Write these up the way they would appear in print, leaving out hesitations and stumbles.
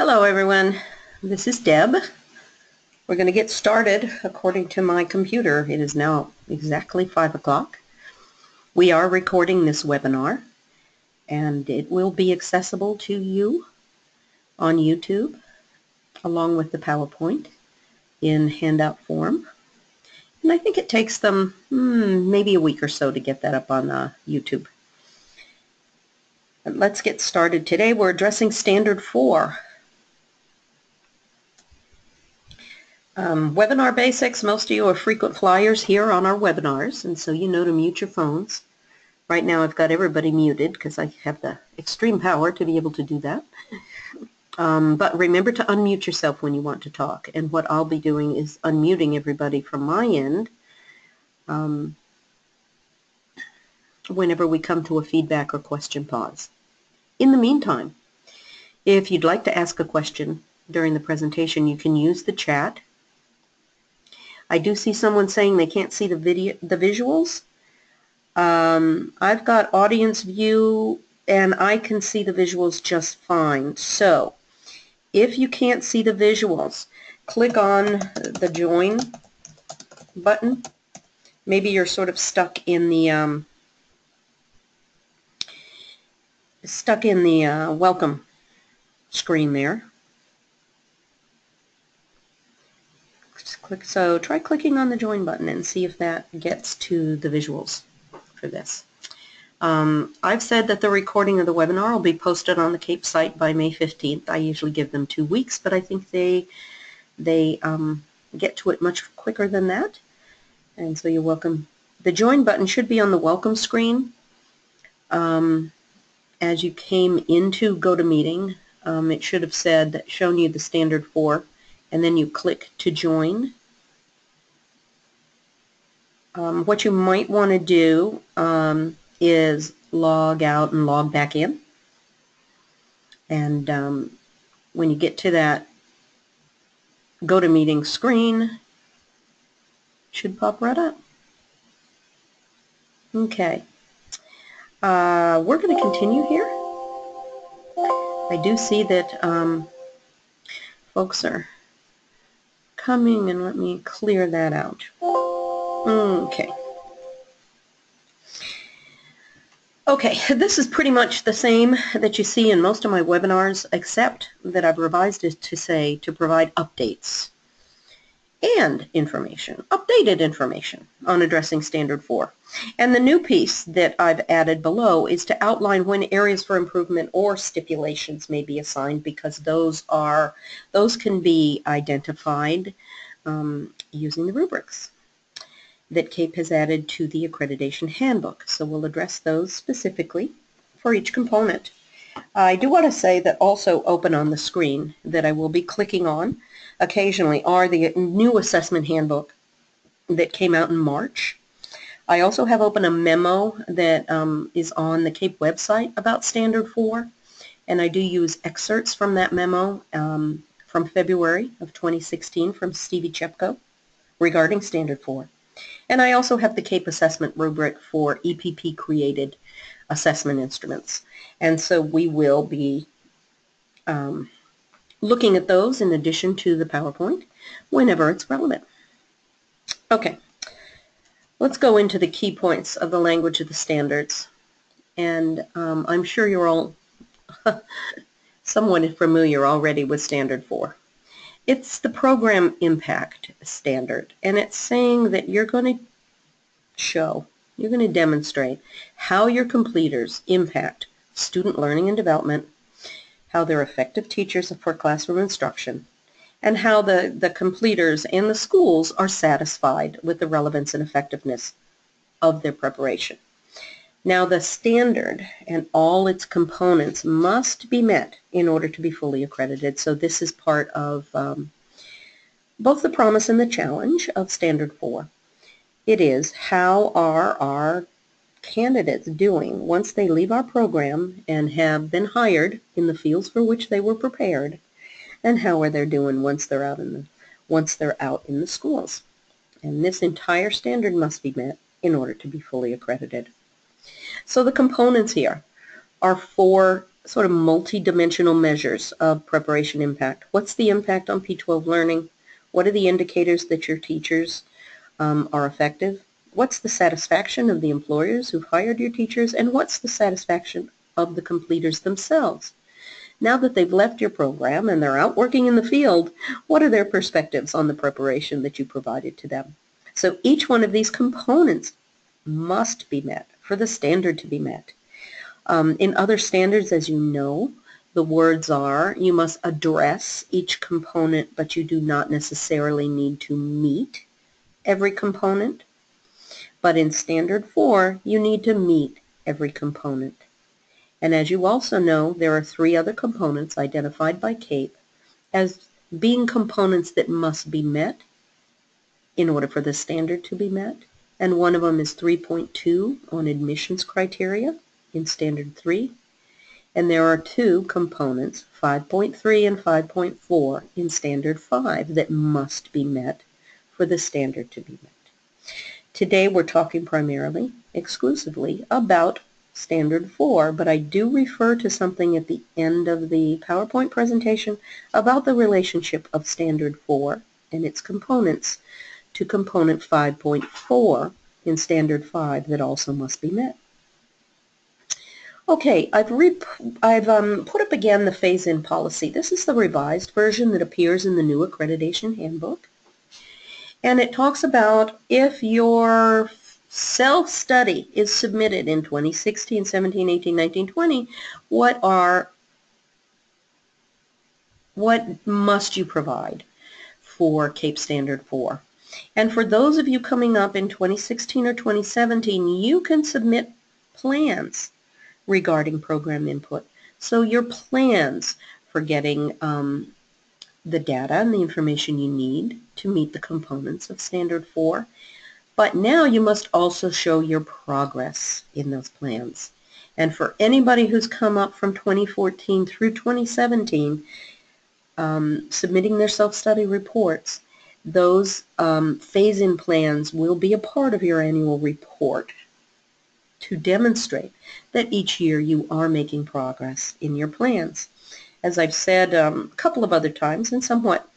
Hello everyone, this is Deb. We're going to get started according to my computer. It is now exactly 5 o'clock. We are recording this webinar and it will be accessible to you on YouTube along with the PowerPoint in handout form. And I think it takes them maybe a week or so to get that up on YouTube. But let's get started. Today we're addressing Standard 4. Webinar basics. Most of you are frequent flyers here on our webinars, and so you know to mute your phones. Right now I've got everybody muted because I have the extreme power to be able to do that. But remember to unmute yourself when you want to talk, and what I'll be doing is unmuting everybody from my end whenever we come to a feedback or question pause. In the meantime, if you'd like to ask a question during the presentation, you can use the chat. I do see someone saying they can't see the visuals. I've got audience view and I can see the visuals just fine. So if you can't see the visuals, click on the join button. Maybe you're sort of stuck in the welcome screen there. So try clicking on the join button and see if that gets to the visuals for this. I've said that the recording of the webinar will be posted on the CAEP site by May 15th. I usually give them 2 weeks, but I think they get to it much quicker than that. And so you're welcome. The join button should be on the welcome screen. As you came into GoToMeeting, it should have shown you the Standard 4, and then you click to join. What you might want to do is log out and log back in. And when you get to that GoToMeeting screen, it should pop right up. Okay. We're going to continue here. I do see that folks are coming, and let me clear that out. Okay. Okay, this is pretty much the same that you see in most of my webinars, except that I've revised it to say to provide updates and information, updated information on addressing Standard 4. And the new piece that I've added below is to outline when areas for improvement or stipulations may be assigned, because those can be identified using the rubrics that CAEP has added to the accreditation handbook. So we'll address those specifically for each component. I do want to say that also open on the screen that I will be clicking on occasionally are the new assessment handbook that came out in March. I also have open a memo that is on the CAEP website about Standard 4, and I do use excerpts from that memo from February of 2016 from Stevie Chepko regarding Standard 4. And I also have the CAEP assessment rubric for EPP-created assessment instruments. And so we will be looking at those in addition to the PowerPoint whenever it's relevant. Okay, let's go into the key points of the language of the standards. And I'm sure you're all somewhat familiar already with Standard 4. It's the program impact standard, and it's saying that you're going to demonstrate how your completers impact student learning and development, how they're effective teachers for classroom instruction, and how the completers and the schools are satisfied with the relevance and effectiveness of their preparation. Now, the standard and all its components must be met in order to be fully accredited. So this is part of both the promise and the challenge of Standard 4. It is, how are our candidates doing once they leave our program and have been hired in the fields for which they were prepared, and how are they doing once they're out in the schools. And this entire standard must be met in order to be fully accredited. So the components here are 4 sort of multi-dimensional measures of preparation impact. What's the impact on P12 learning? What are the indicators that your teachers are effective? What's the satisfaction of the employers who've hired your teachers? And what's the satisfaction of the completers themselves? Now that they've left your program and they're out working in the field, what are their perspectives on the preparation that you provided to them? So each one of these components must be met for the standard to be met. In other standards, as you know, the words are, you must address each component, but you do not necessarily need to meet every component. But in Standard 4, you need to meet every component. And as you also know, there are 3 other components identified by CAEP as being components that must be met in order for the standard to be met. And one of them is 3.2 on admissions criteria in Standard 3. And there are 2 components, 5.3 and 5.4 in Standard 5, that must be met for the standard to be met. Today we're talking primarily, exclusively, about Standard 4, but I do refer to something at the end of the PowerPoint presentation about the relationship of Standard 4 and its components to Component 5.4 in Standard 5 that also must be met. Okay, I've put up again the phase-in policy. This is the revised version that appears in the new accreditation handbook. And it talks about if your self-study is submitted in 2016, 17, 18, 19, 20, what must you provide for CAEP Standard 4? And for those of you coming up in 2016 or 2017, you can submit plans regarding program input. So your plans for getting the data and the information you need to meet the components of Standard 4. But now you must also show your progress in those plans. And for anybody who's come up from 2014 through 2017, submitting their self-study reports, those phase-in plans will be a part of your annual report to demonstrate that each year you are making progress in your plans. As I've said a couple of other times, and somewhat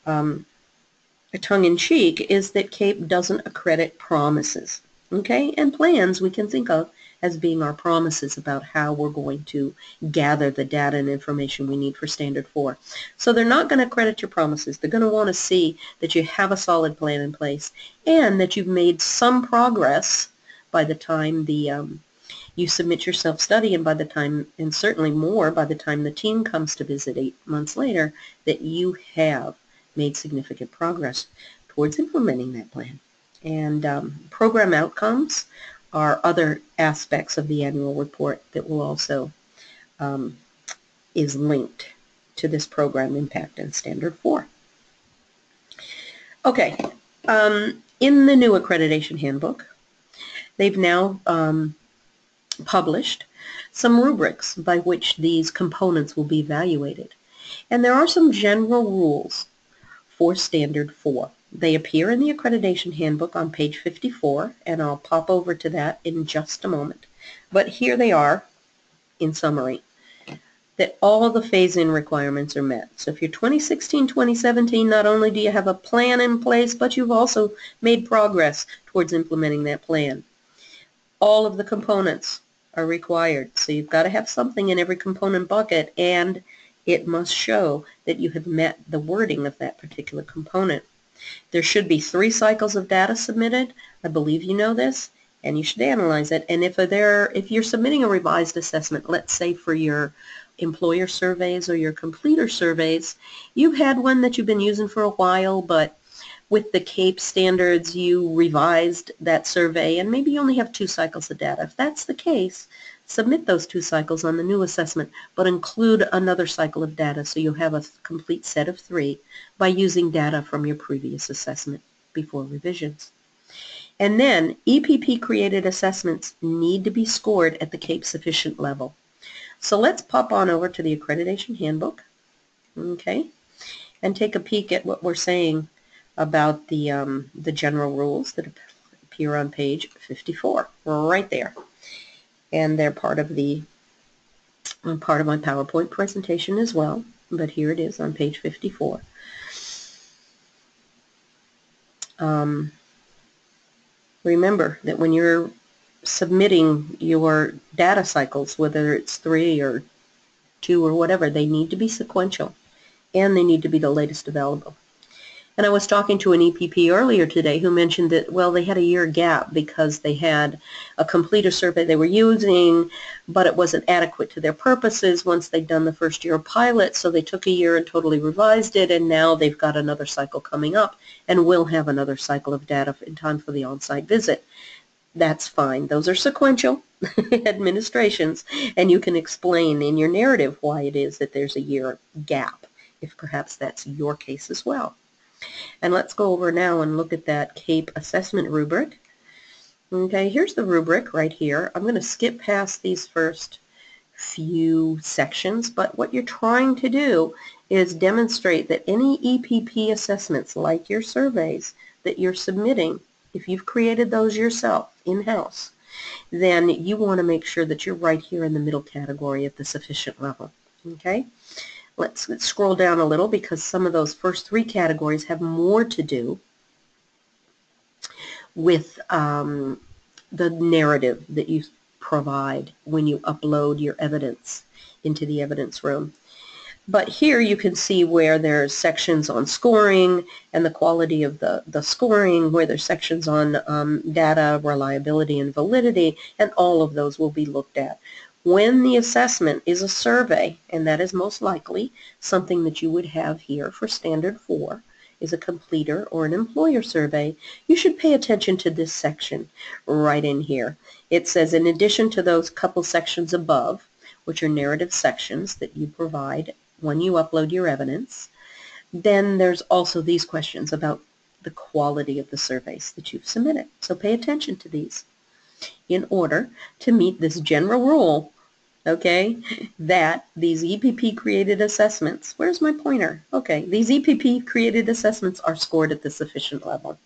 tongue-in-cheek, is that CAEP doesn't accredit promises, okay? And plans we can think of as being our promises about how we're going to gather the data and information we need for Standard 4. So they're not going to credit your promises. They're going to want to see that you have a solid plan in place and that you've made some progress by the time you submit your self-study, and by the time, and certainly more by the time the team comes to visit 8 months later, that you have made significant progress towards implementing that plan. And program outcomes are other aspects of the annual report that will also is linked to this program impact in Standard 4. Okay, in the new accreditation handbook, they've now published some rubrics by which these components will be evaluated. And there are some general rules for Standard 4. They appear in the accreditation handbook on page 54, and I'll pop over to that in just a moment. But here they are in summary, that all the phase-in requirements are met. So if you're 2016, 2017, not only do you have a plan in place, but you've also made progress towards implementing that plan. All of the components are required. So you've got to have something in every component bucket, and it must show that you have met the wording of that particular component. There should be 3 cycles of data submitted. I believe you know this, and you should analyze it. And if you're submitting a revised assessment, let's say for your employer surveys or your completer surveys, you've had one that you've been using for a while, but with the CAEP standards, you revised that survey, and maybe you only have 2 cycles of data. If that's the case, submit those 2 cycles on the new assessment, but include another cycle of data so you'll have a complete set of 3 by using data from your previous assessment before revisions. And then EPP-created assessments need to be scored at the CAEP sufficient level. So let's pop on over to the accreditation handbook, okay, and take a peek at what we're saying about the general rules that appear on page 54, right there. And they're part of the part of my PowerPoint presentation as well, but here it is on page 54. Remember that when you're submitting your data cycles, whether it's 3 or 2 or whatever, they need to be sequential, and they need to be the latest available. And I was talking to an EPP earlier today who mentioned that, well, they had a year gap because they had a completer survey they were using, but it wasn't adequate to their purposes once they'd done the first year of pilot, so they took a year and totally revised it, and now they've got another cycle coming up and will have another cycle of data in time for the on-site visit. That's fine. Those are sequential administrations, and you can explain in your narrative why it is that there's a year gap, if perhaps that's your case as well. And let's go over now and look at that CAEP assessment rubric. Okay, here's the rubric right here. I'm going to skip past these first few sections, but what you're trying to do is demonstrate that any EPP assessments, like your surveys that you're submitting, if you've created those yourself in-house, then you want to make sure that you're right here in the middle category at the sufficient level. Okay? Let's scroll down a little because some of those first 3 categories have more to do with the narrative that you provide when you upload your evidence into the evidence room. But here you can see where there's sections on scoring and the quality of the scoring, where there's sections on data, reliability, and validity, and all of those will be looked at. When the assessment is a survey, and that is most likely something that you would have here for Standard 4, is a completer or an employer survey, you should pay attention to this section right in here. It says, in addition to those couple sections above, which are narrative sections that you provide when you upload your evidence, then there's also these questions about the quality of the surveys that you've submitted. So pay attention to these in order to meet this general rule, okay, that these EPP-created assessments, where's my pointer? Okay, these EPP-created assessments are scored at the sufficient level.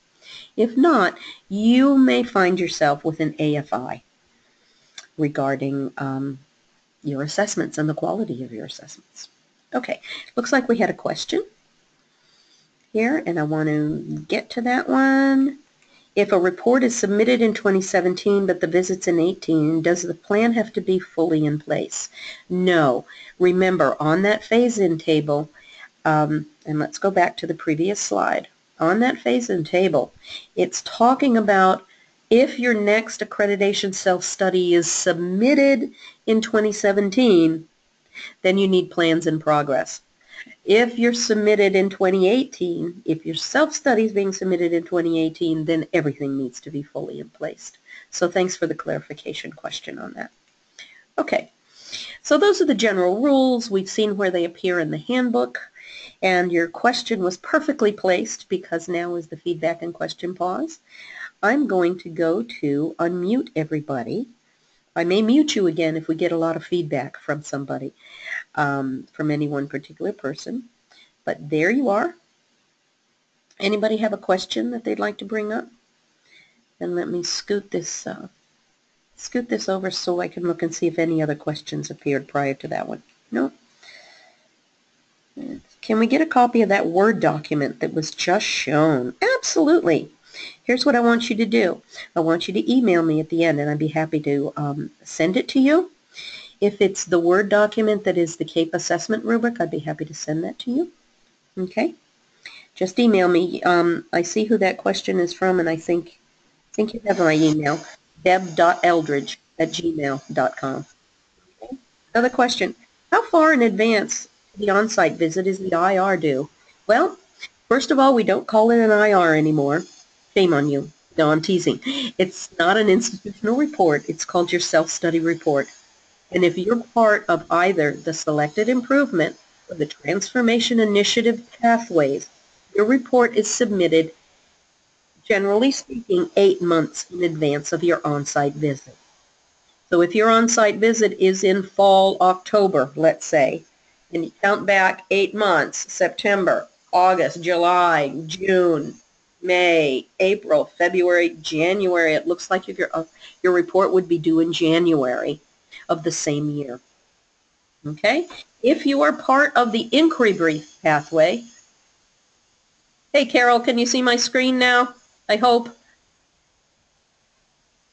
If not, you may find yourself with an AFI regarding your assessments and the quality of your assessments. Okay, looks like we had a question here, and I want to get to that one. If a report is submitted in 2017 but the visit's in 18, does the plan have to be fully in place? No. Remember, on that phase-in table, and let's go back to the previous slide. On that phase-in table, it's talking about if your next accreditation self-study is submitted in 2017, then you need plans in progress. If you're submitted in 2018, if your self-study is being submitted in 2018, then everything needs to be fully in place. So thanks for the clarification question on that. Okay, so those are the general rules. We've seen where they appear in the handbook, and your question was perfectly placed because now is the feedback and question pause. I'm going to go to unmute everybody. I may mute you again if we get a lot of feedback from somebody. From any one particular person. But there you are. Anybody have a question that they'd like to bring up? And let me scoot this over so I can look and see if any other questions appeared prior to that one. No? Can we get a copy of that Word document that was just shown? Absolutely. Here's what I want you to do. I want you to email me at the end, and I'd be happy to send it to you. If it's the Word document that is the CAEP assessment rubric, I'd be happy to send that to you. Okay? Just email me. I see who that question is from, and I think you have my email, deb.eldridge@gmail.com. Okay? Another question. How far in advance the on-site visit is the IR due? Well, first of all, we don't call it an IR anymore. Shame on you. No, I'm teasing. It's not an institutional report. It's called your self-study report. And if you're part of either the selected improvement or the transformation initiative pathways, your report is submitted, generally speaking, 8 months in advance of your on-site visit. So if your on-site visit is in fall, October, let's say, and you count back 8 months, September, August, July, June, May, April, February, January, it looks like your report would be due in January of the same year. Okay? If you are part of the inquiry brief pathway, hey Carol, can you see my screen now? I hope.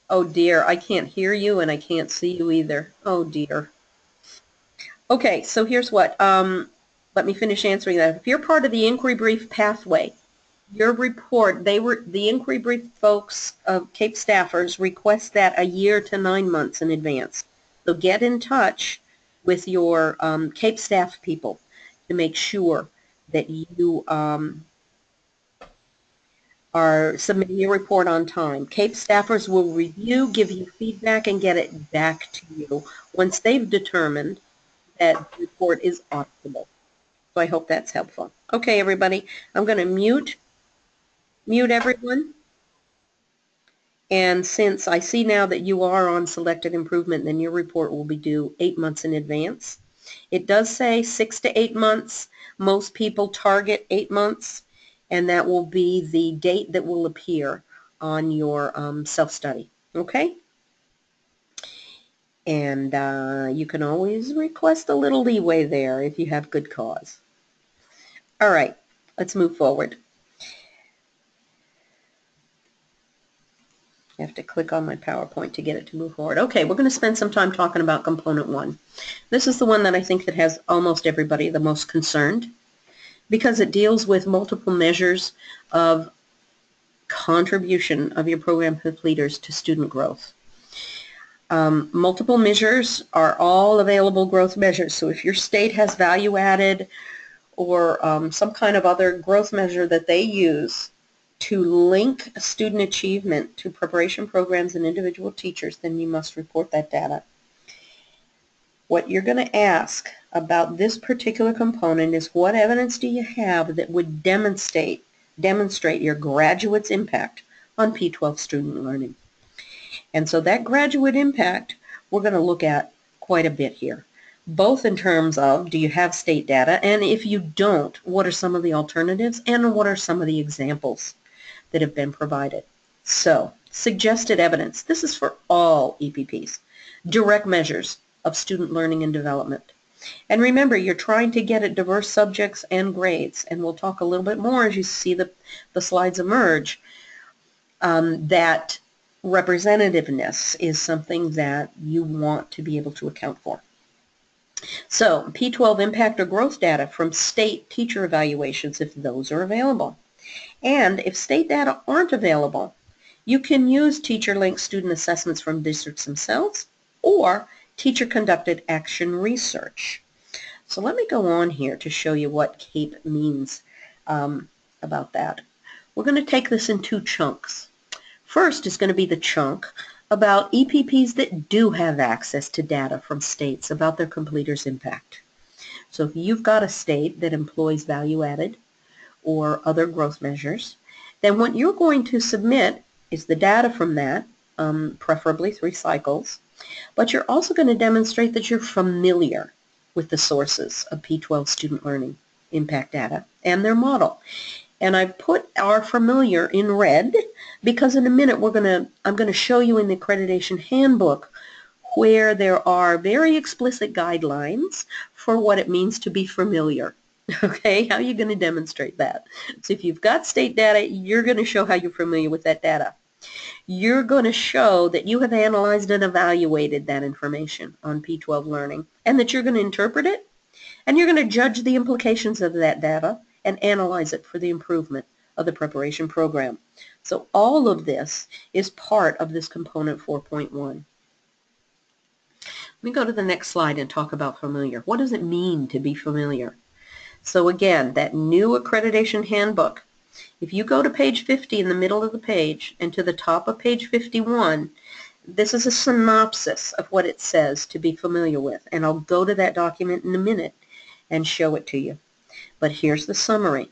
Oh dear, I can't hear you and I can't see you either. Oh dear. Okay, so here's what. Let me finish answering that. If you're part of the inquiry brief pathway, your report, the inquiry brief folks, CAEP staffers, request that a year to 9 months in advance. So get in touch with your CAEP staff people to make sure that you are submitting your report on time. CAEP staffers will review, give you feedback, and get it back to you once they've determined that the report is auditable. So I hope that's helpful. Okay, everybody, I'm going to mute everyone. And since I see now that you are on selected improvement, then your report will be due 8 months in advance. It does say 6 to 8 months. Most people target 8 months, and that will be the date that will appear on your self-study. Okay? And you can always request a little leeway there if you have good cause. All right, let's move forward. I have to click on my PowerPoint to get it to move forward. Okay, we're going to spend some time talking about component 1. This is the one that I think that has almost everybody the most concerned because it deals with multiple measures of contribution of your program completers to student growth. Multiple measures are all available growth measures. So if your state has value added or some kind of other growth measure that they use to link student achievement to preparation programs and individual teachers, then you must report that data. What you're going to ask about this particular component is what evidence do you have that would demonstrate your graduate's impact on P12 student learning. And so that graduate impact we're going to look at quite a bit here, both in terms of do you have state data, and if you don't, what are some of the alternatives and what are some of the examples that have been provided. So, suggested evidence. This is for all EPPs. Direct measures of student learning and development. And remember, you're trying to get at diverse subjects and grades, and we'll talk a little bit more as you see the slides emerge, that representativeness is something that you want to be able to account for. So, P12 impact or growth data from state teacher evaluations, if those are available. And if state data aren't available, you can use teacher-linked student assessments from districts themselves or teacher-conducted action research. So let me go on here to show you what CAEP means about that. We're going to take this in 2 chunks. First is going to be the chunk about EPPs that do have access to data from states about their completers' impact. So if you've got a state that employs value-added or other growth measures, then what you're going to submit is the data from that, preferably 3 cycles, but you're also going to demonstrate that you're familiar with the sources of P12 student learning impact data and their model. And I've put our familiar in red because in a minute I'm going to show you in the accreditation handbook where there are very explicit guidelines for what it means to be familiar. Okay, how are you going to demonstrate that? So if you've got state data, you're going to show how you're familiar with that data. You're going to show that you have analyzed and evaluated that information on P12 learning and that you're going to interpret it and you're going to judge the implications of that data and analyze it for the improvement of the preparation program. So all of this is part of this component 4.1. Let me go to the next slide and talk about familiar. What does it mean to be familiar? So again, that new accreditation handbook, if you go to page 50 in the middle of the page and to the top of page 51, this is a synopsis of what it says to be familiar with. And I'll go to that document in a minute and show it to you. But here's the summary.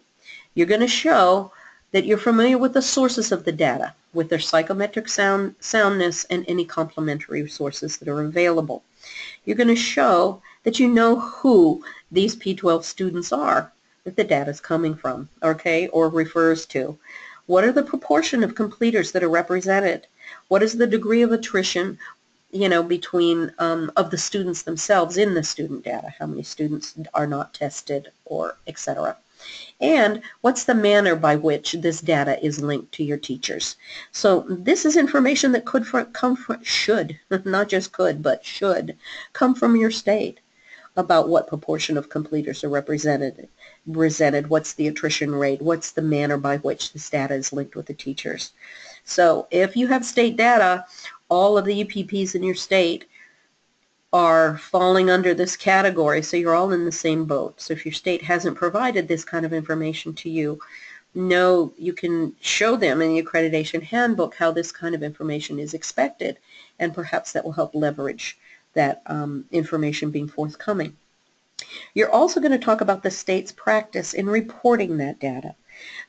You're going to show that you're familiar with the sources of the data, with their psychometric soundness and any complementary sources that are available. You're going to show that you know who these P12 students are that the data is coming from, okay, or refers to. What are the proportion of completers that are represented? What is the degree of attrition? between of the students themselves in the student data, how many students are not tested, or etc. And what's the manner by which this data is linked to your teachers. So this is information that should, not just could, but should come from your state about what proportion of completers are represented, what's the attrition rate, what's the manner by which this data is linked with the teachers. So if you have state data, all of the EPPs in your state are falling under this category, so you're all in the same boat. So if your state hasn't provided this kind of information to you, you can show them in the accreditation handbook how this kind of information is expected, and perhaps that will help leverage that information being forthcoming. You're also going to talk about the state's practice in reporting that data.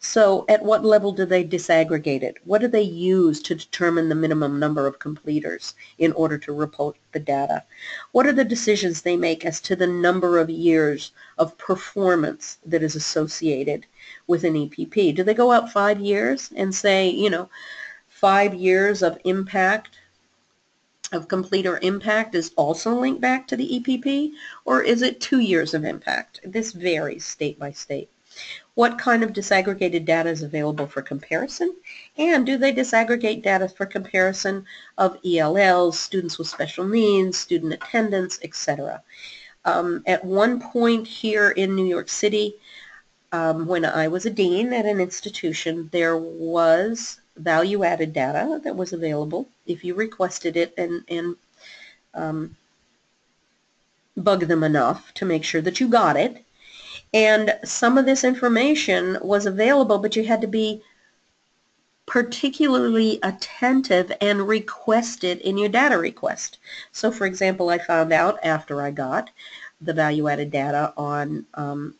So at what level do they disaggregate it? What do they use to determine the minimum number of completers in order to report the data? What are the decisions they make as to the number of years of performance that is associated with an EPP? Do they go out 5 years and say, 5 years of impact, of completer impact is also linked back to the EPP? Or is it 2 years of impact? This varies state by state. What kind of disaggregated data is available for comparison? And do they disaggregate data for comparison of ELLs, students with special needs, student attendance, etc.? At one point here in New York City, when I was a dean at an institution, there was value-added data that was available if you requested it and bug them enough to make sure that you got it. And some of this information was available, but you had to be particularly attentive and request it in your data request. So for example, I found out after I got the value-added data on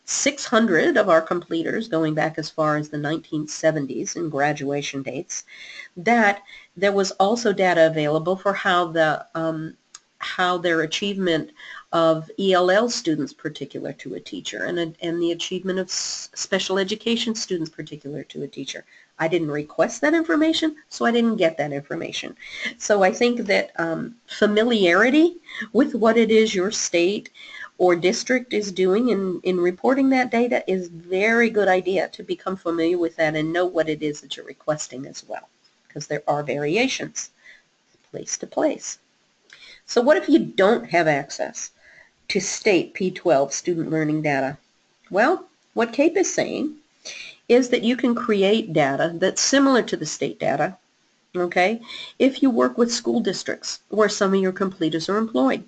600 of our completers going back as far as the 1970s in graduation dates, that there was also data available for how their achievement of ELL students particular to a teacher and the achievement of special education students particular to a teacher. I didn't request that information, so I didn't get that information. So I think that familiarity with what it is your state or district is doing in reporting that data is a very good idea, to become familiar with that and know what it is that you're requesting as well, because there are variations place to place. So what if you don't have access to state P12 student learning data? Well, what CAEP is saying is that you can create data that's similar to the state data, okay, if you work with school districts where some of your completers are employed.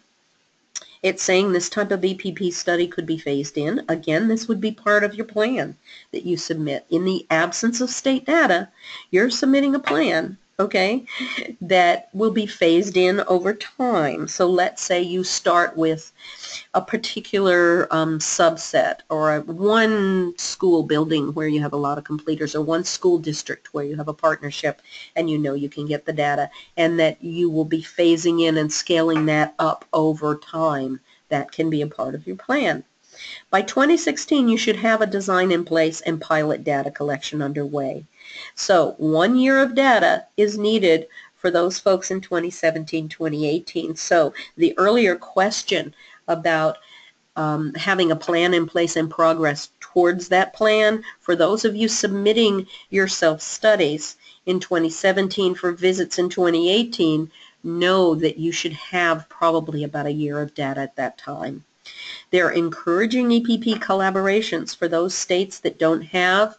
It's saying this type of EPP study could be phased in. Again, this would be part of your plan that you submit. In the absence of state data, you're submitting a plan, okay, that will be phased in over time. So let's say you start with a particular subset, or one school building where you have a lot of completers, or one school district where you have a partnership and you can get the data, and that you will be phasing in and scaling that up over time. That can be a part of your plan. By 2016, you should have a design in place and pilot data collection underway. So 1 year of data is needed for those folks in 2017, 2018. So the earlier question about having a plan in place and progress towards that plan, for those of you submitting your self-studies in 2017 for visits in 2018, know that you should have probably about a year of data at that time. They're encouraging EPP collaborations for those states that don't have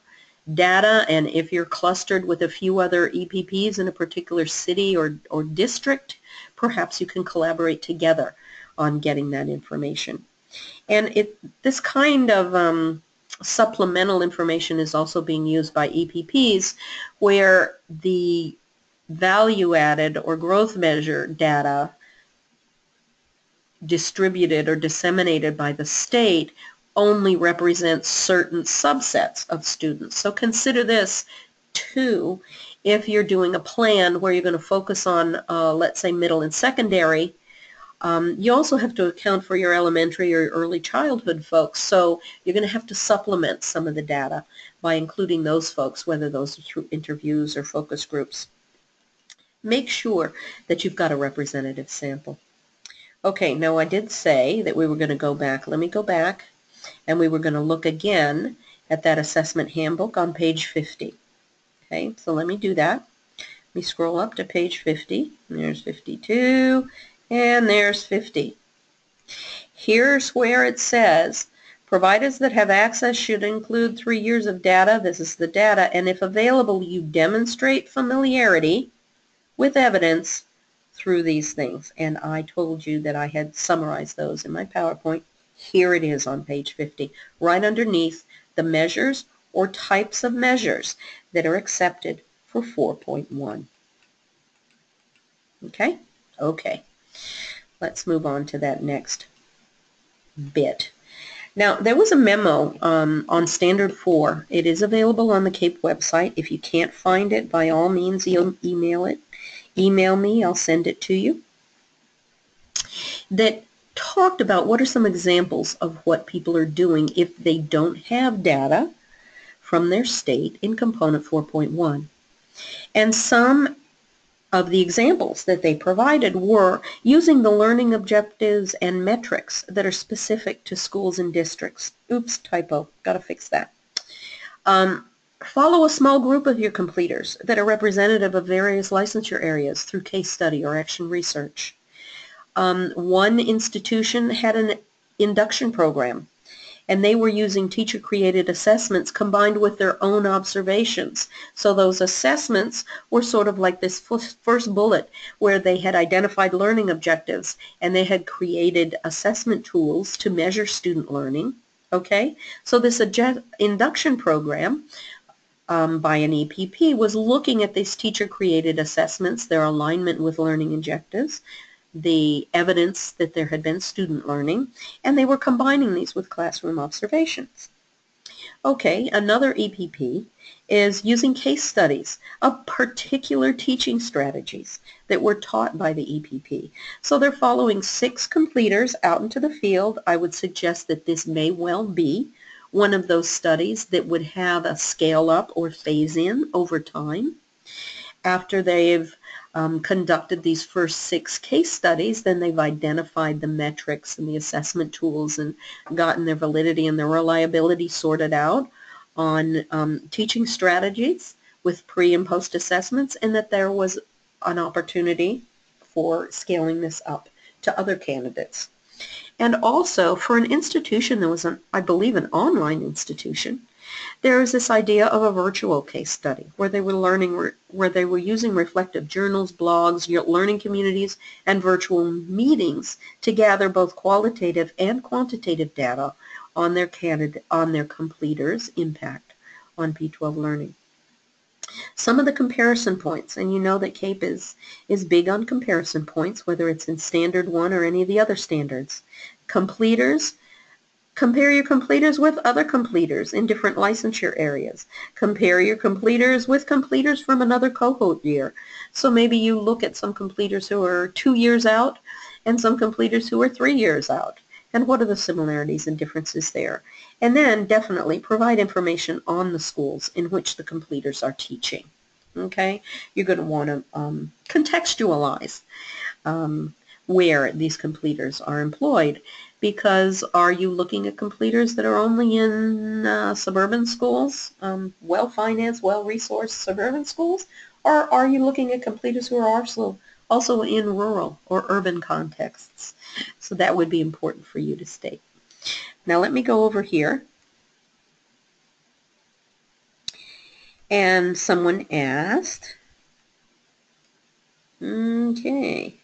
data, and if you're clustered with a few other EPPs in a particular city or district, perhaps you can collaborate together on getting that information. And this kind of supplemental information is also being used by EPPs, where the value-added or growth measure data distributed or disseminated by the state only represents certain subsets of students. So consider this too if you're doing a plan where you're going to focus on, let's say, middle and secondary. You also have to account for your elementary or early childhood folks, so you're going to have to supplement some of the data by including those folks, whether those are through interviews or focus groups. make sure that you've got a representative sample. Okay, now I did say that we were going to go back. Let me go back, and we were going to look again at that assessment handbook on page 50. Okay, so let me do that. Let me scroll up to page 50. There's 52, and there's 50. Here's where it says, providers that have access should include 3 years of data. This is the data, and if available, you demonstrate familiarity with evidence through these things. And I told you that I had summarized those in my PowerPoint. Here it is on page 50, right underneath the measures or types of measures that are accepted for 4.1. Okay? Okay. Let's move on to that next bit. Now, there was a memo on Standard 4. It is available on the CAEP website. If you can't find it, by all means, email it. Email me. I'll send it to you. That talked about what are some examples of what people are doing if they don't have data from their state in Component 4.1. And some of the examples that they provided were using the learning objectives and metrics that are specific to schools and districts. Oops, typo. Got to fix that. Follow a small group of your completers that are representative of various licensure areas through case study or action research. One institution had an induction program, and they were using teacher-created assessments combined with their own observations. So those assessments were sort of like this first bullet where they had identified learning objectives and they had created assessment tools to measure student learning. Okay, so this induction program by an EPP was looking at these teacher-created assessments, their alignment with learning objectives, the evidence that there had been student learning, and they were combining these with classroom observations. Okay, another EPP is using case studies of particular teaching strategies that were taught by the EPP. So they're following 6 completers out into the field. I would suggest that this may well be one of those studies that would have a scale up or phase in over time. After they've conducted these first 6 case studies, then they've identified the metrics and the assessment tools and gotten their validity and their reliability sorted out on teaching strategies with pre and post assessments, and that there was an opportunity for scaling this up to other candidates. And also for an institution that was, I believe, an online institution, there is this idea of a virtual case study where they were using reflective journals, blogs, learning communities, and virtual meetings to gather both qualitative and quantitative data on their completers' impact on P12 learning. Some of the comparison points, and you know that CAEP is big on comparison points, whether it's in Standard 1 or any of the other standards. Completers. Compare your completers with other completers in different licensure areas. Compare your completers with completers from another cohort year. So maybe you look at some completers who are 2 years out and some completers who are 3 years out. And what are the similarities and differences there? And then definitely provide information on the schools in which the completers are teaching. Okay? You're going to want to contextualize where these completers are employed. Because are you looking at completers that are only in suburban schools, well-financed, well-resourced suburban schools? Or are you looking at completers who are also in rural or urban contexts? So that would be important for you to state. Now let me go over here. And someone asked, okay.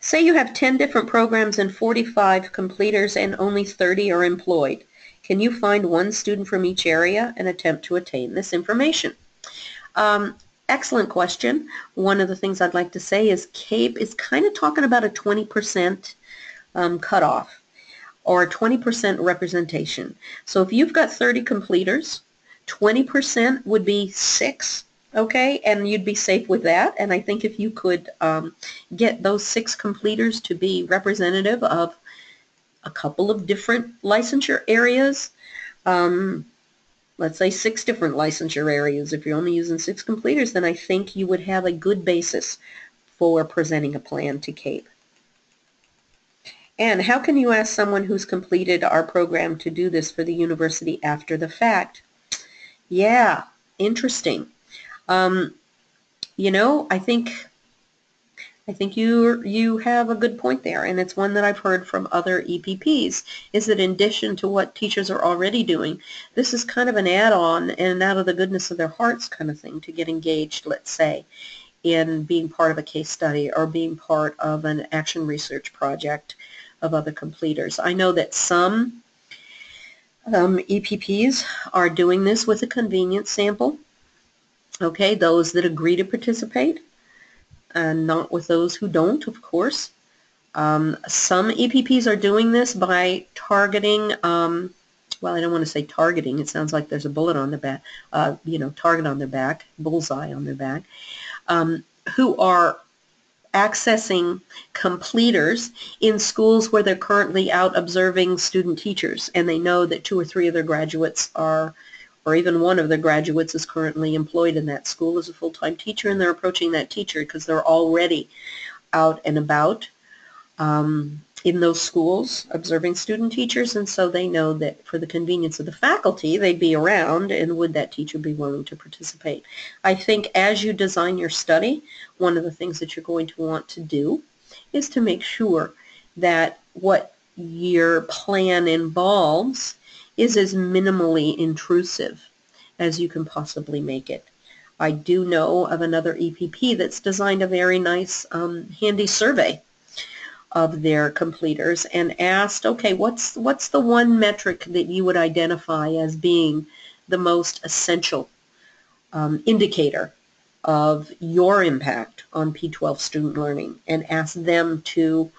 Say you have 10 different programs and 45 completers and only 30 are employed. Can you find one student from each area and attempt to attain this information? Excellent question. One of the things I'd like to say is CAEP is kind of talking about a 20% cutoff or a 20% representation. So if you've got 30 completers, 20% would be 6. Okay, and you'd be safe with that. And I think if you could get those 6 completers to be representative of a couple of different licensure areas, let's say 6 different licensure areas. If you're only using 6 completers, then I think you would have a good basis for presenting a plan to CAEP. And how can you ask someone who's completed our program to do this for the university after the fact? Yeah, interesting. You know, I think you have a good point there, and it's one that I've heard from other EPPs, is that in addition to what teachers are already doing, this is kind of an add-on and out of the goodness of their hearts kind of thing to get engaged, let's say, in being part of a case study or being part of an action research project of other completers. I know that some EPPs are doing this with a convenience sample. Okay, those that agree to participate, and not with those who don't, of course. Some EPPs are doing this by targeting, well, I don't want to say targeting. It sounds like there's a bullet on their back, target on their back, bullseye on their back, who are accessing completers in schools where they're currently out observing student teachers, and they know that 2 or 3 of their graduates are, or even one of their graduates is currently employed in that school as a full-time teacher, and they're approaching that teacher because they're already out and about in those schools observing student teachers, and so they know that for the convenience of the faculty, they'd be around, and would that teacher be willing to participate? I think as you design your study, one of the things that you're going to want to do is to make sure that what your plan involves is as minimally intrusive as you can possibly make it. I do know of another EPP that's designed a very nice handy survey of their completers and asked, okay, what's the one metric that you would identify as being the most essential indicator of your impact on P12 student learning, and ask them to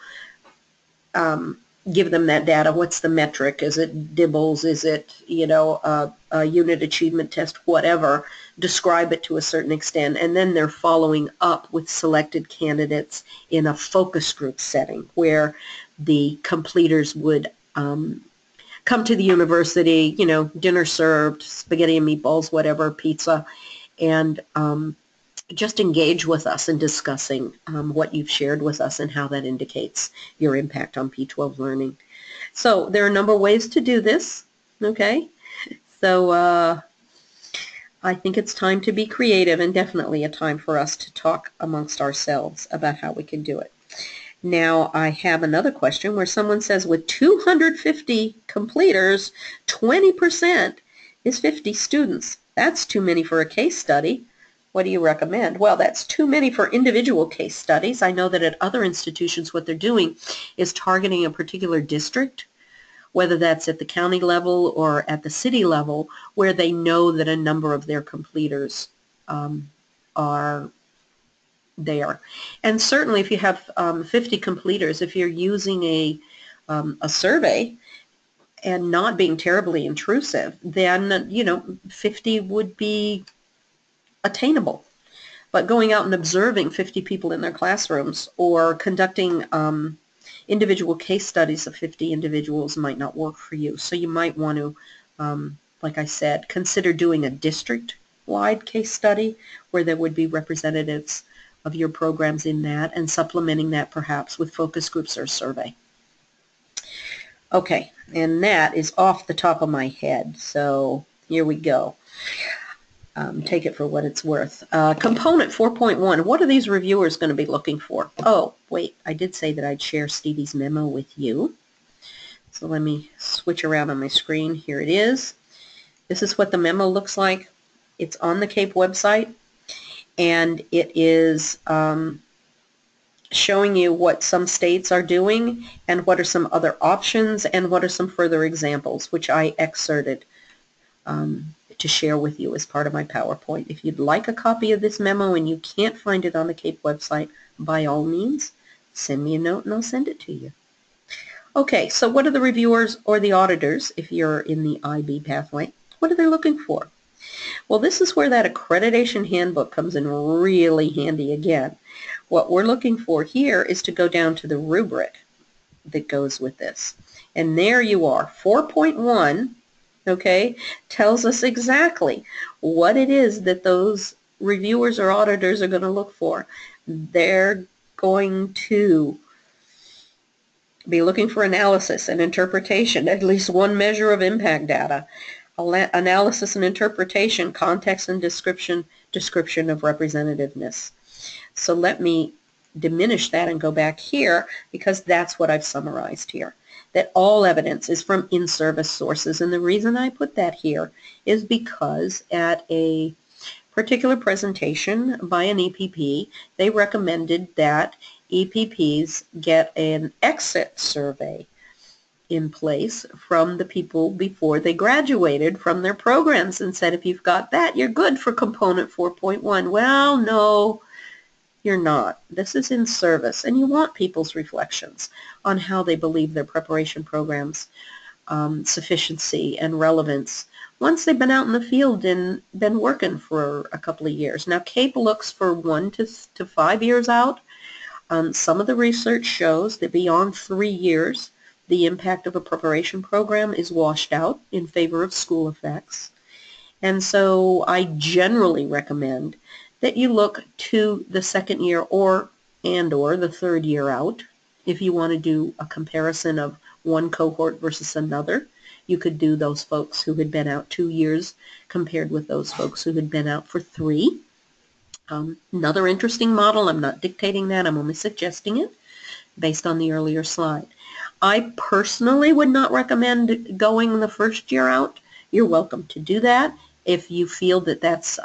give them that data. What's the metric? Is it DIBELS? Is it, a unit achievement test? Whatever. Describe it to a certain extent, and then they're following up with selected candidates in a focus group setting where the completers would come to the university, dinner served, spaghetti and meatballs, whatever, pizza, and just engage with us in discussing what you've shared with us and how that indicates your impact on P12 learning. So there are a number of ways to do this, okay? So I think it's time to be creative, and definitely a time for us to talk amongst ourselves about how we can do it. Now I have another question where someone says, with 250 completers, 20% is 50 students. That's too many for a case study. What do you recommend? Well, that's too many for individual case studies. I know that at other institutions what they're doing is targeting a particular district, whether that's at the county level or at the city level, where they know that a number of their completers are there. And certainly if you have 50 completers, if you're using a survey and not being terribly intrusive, then 50 would be attainable. But going out and observing 50 people in their classrooms or conducting individual case studies of 50 individuals might not work for you. So you might want to, like I said, consider doing a district-wide case study where there would be representatives of your programs in that, and supplementing that perhaps with focus groups or survey. Okay, and that is off the top of my head, so here we go. Take it for what it's worth. Component 4.1, what are these reviewers going to be looking for? Oh, wait, I did say that I'd share Stevie's memo with you. So let me switch around on my screen. Here it is. This is what the memo looks like. It's on the CAEP website, and it is showing you what some states are doing and what are some other options and what are some further examples, which I excerpted to share with you as part of my PowerPoint. If you'd like a copy of this memo and you can't find it on the CAEP website, by all means, send me a note and I'll send it to you. Okay, so what are the reviewers or the auditors, if you're in the IB pathway, what are they looking for? Well, this is where that accreditation handbook comes in really handy again. What we're looking for here is to go down to the rubric that goes with this. And there you are, 4.1 okay, tells us exactly what it is that those reviewers or auditors are going to look for. They're going to be looking for analysis and interpretation, at least one measure of impact data. Analysis and interpretation, context and description of representativeness. So let me diminish that and go back here, because that's what I've summarized here. That all evidence is from in-service sources. And the reason I put that here is because at a particular presentation by an EPP, they recommended that EPPs get an exit survey in place from the people before they graduated from their programs, and said, if you've got that, you're good for component 4.1. Well, no, you're not. This is in service, and you want people's reflections on how they believe their preparation programs' sufficiency and relevance once they've been out in the field and been working for a couple of years. Now, CAEP looks for 1 to 5 years out. Some of the research shows that beyond 3 years, the impact of a preparation program is washed out in favor of school effects. And so I generally recommend that you look to the second year or the third year out. If you want to do a comparison of one cohort versus another, you could do those folks who had been out 2 years compared with those folks who had been out for 3. Another interesting model, I'm not dictating that, I'm only suggesting it based on the earlier slide. I personally would not recommend going the first year out. You're welcome to do that if you feel that that's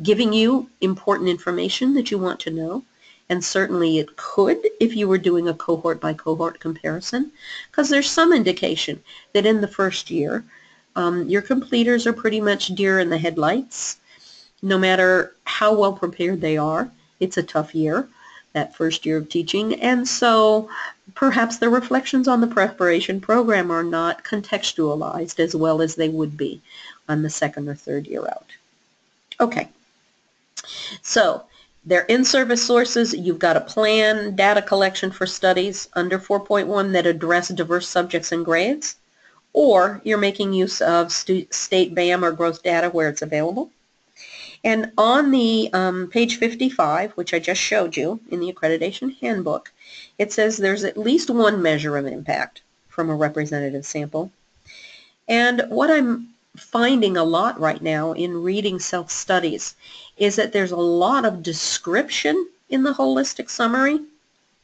giving you important information that you want to know. And certainly it could if you were doing a cohort by cohort comparison, because there's some indication that in the first year, your completers are pretty much deer in the headlights. No matter how well prepared they are, it's a tough year, that first year of teaching, and so perhaps the reflections on the preparation program are not contextualized as well as they would be on the second or third year out. Okay, so they're in-service sources. You've got a plan, data collection for studies under 4.1 that address diverse subjects and grades, or you're making use of state BAM or growth data where it's available. And on the page 55, which I just showed you in the accreditation handbook, it says there's at least one measure of impact from a representative sample. And what I'm finding a lot right now in reading self-studies is that there's a lot of description in the holistic summary,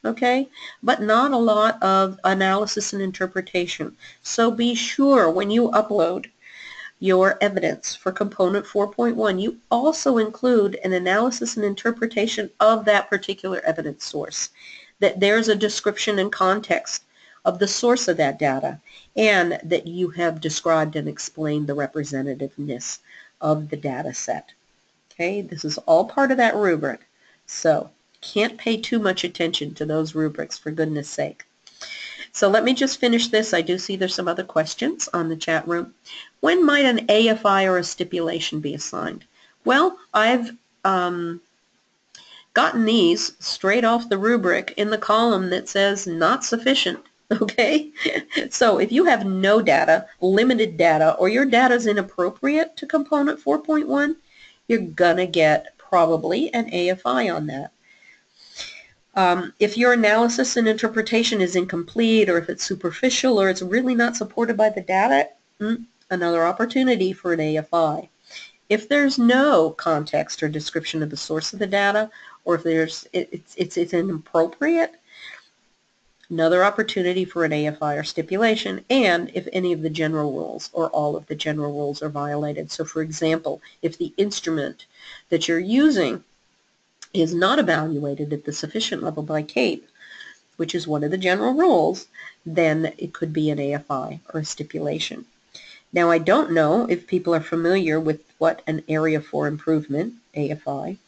okay, but not a lot of analysis and interpretation. So be sure when you upload your evidence for component 4.1, you also include an analysis and interpretation of that particular evidence source, that there's a description and context of the source of that data, and that you have described and explained the representativeness of the data set. Okay, this is all part of that rubric, so can't pay too much attention to those rubrics, for goodness sake. So let me just finish this. I do see there's some other questions on the chat room. When might an AFI or a stipulation be assigned? Well, I've gotten these straight off the rubric in the column that says not sufficient. Okay? So if you have no data, limited data, or your data is inappropriate to component 4.1, you're going to get probably an AFI on that. If your analysis and interpretation is incomplete, or if it's superficial, or it's really not supported by the data, another opportunity for an AFI. If there's no context or description of the source of the data, or if it's inappropriate, another opportunity for an AFI or stipulation, and if any of the general rules or all of the general rules are violated. So for example, if the instrument that you're using is not evaluated at the sufficient level by CAEP, which is one of the general rules, then it could be an AFI or a stipulation. Now, I don't know if people are familiar with what an area for improvement, AFI,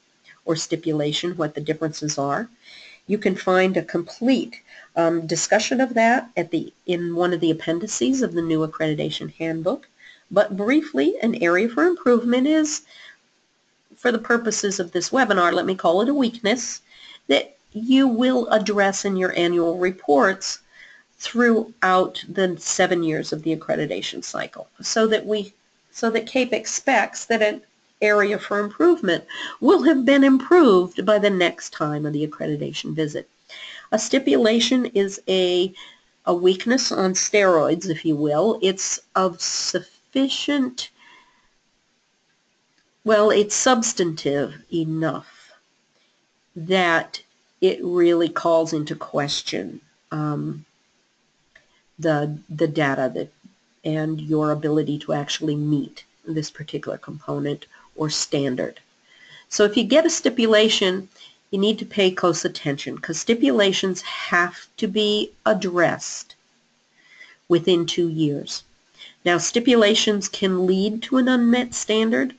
or stipulation, what the differences are. You can find a complete discussion of that in one of the appendices of the new accreditation handbook. But briefly, an area for improvement is, for the purposes of this webinar, let me call it a weakness that you will address in your annual reports throughout the 7 years of the accreditation cycle, so that CAEP expects that an area for improvement will have been improved by the next time of the accreditation visit. A stipulation is a weakness on steroids, if you will. It's of sufficient, well, it's substantive enough that it really calls into question the data and your ability to actually meet this particular component or standard. So if you get a stipulation, you need to pay close attention, because stipulations have to be addressed within 2 years. Now, stipulations can lead to an unmet standard.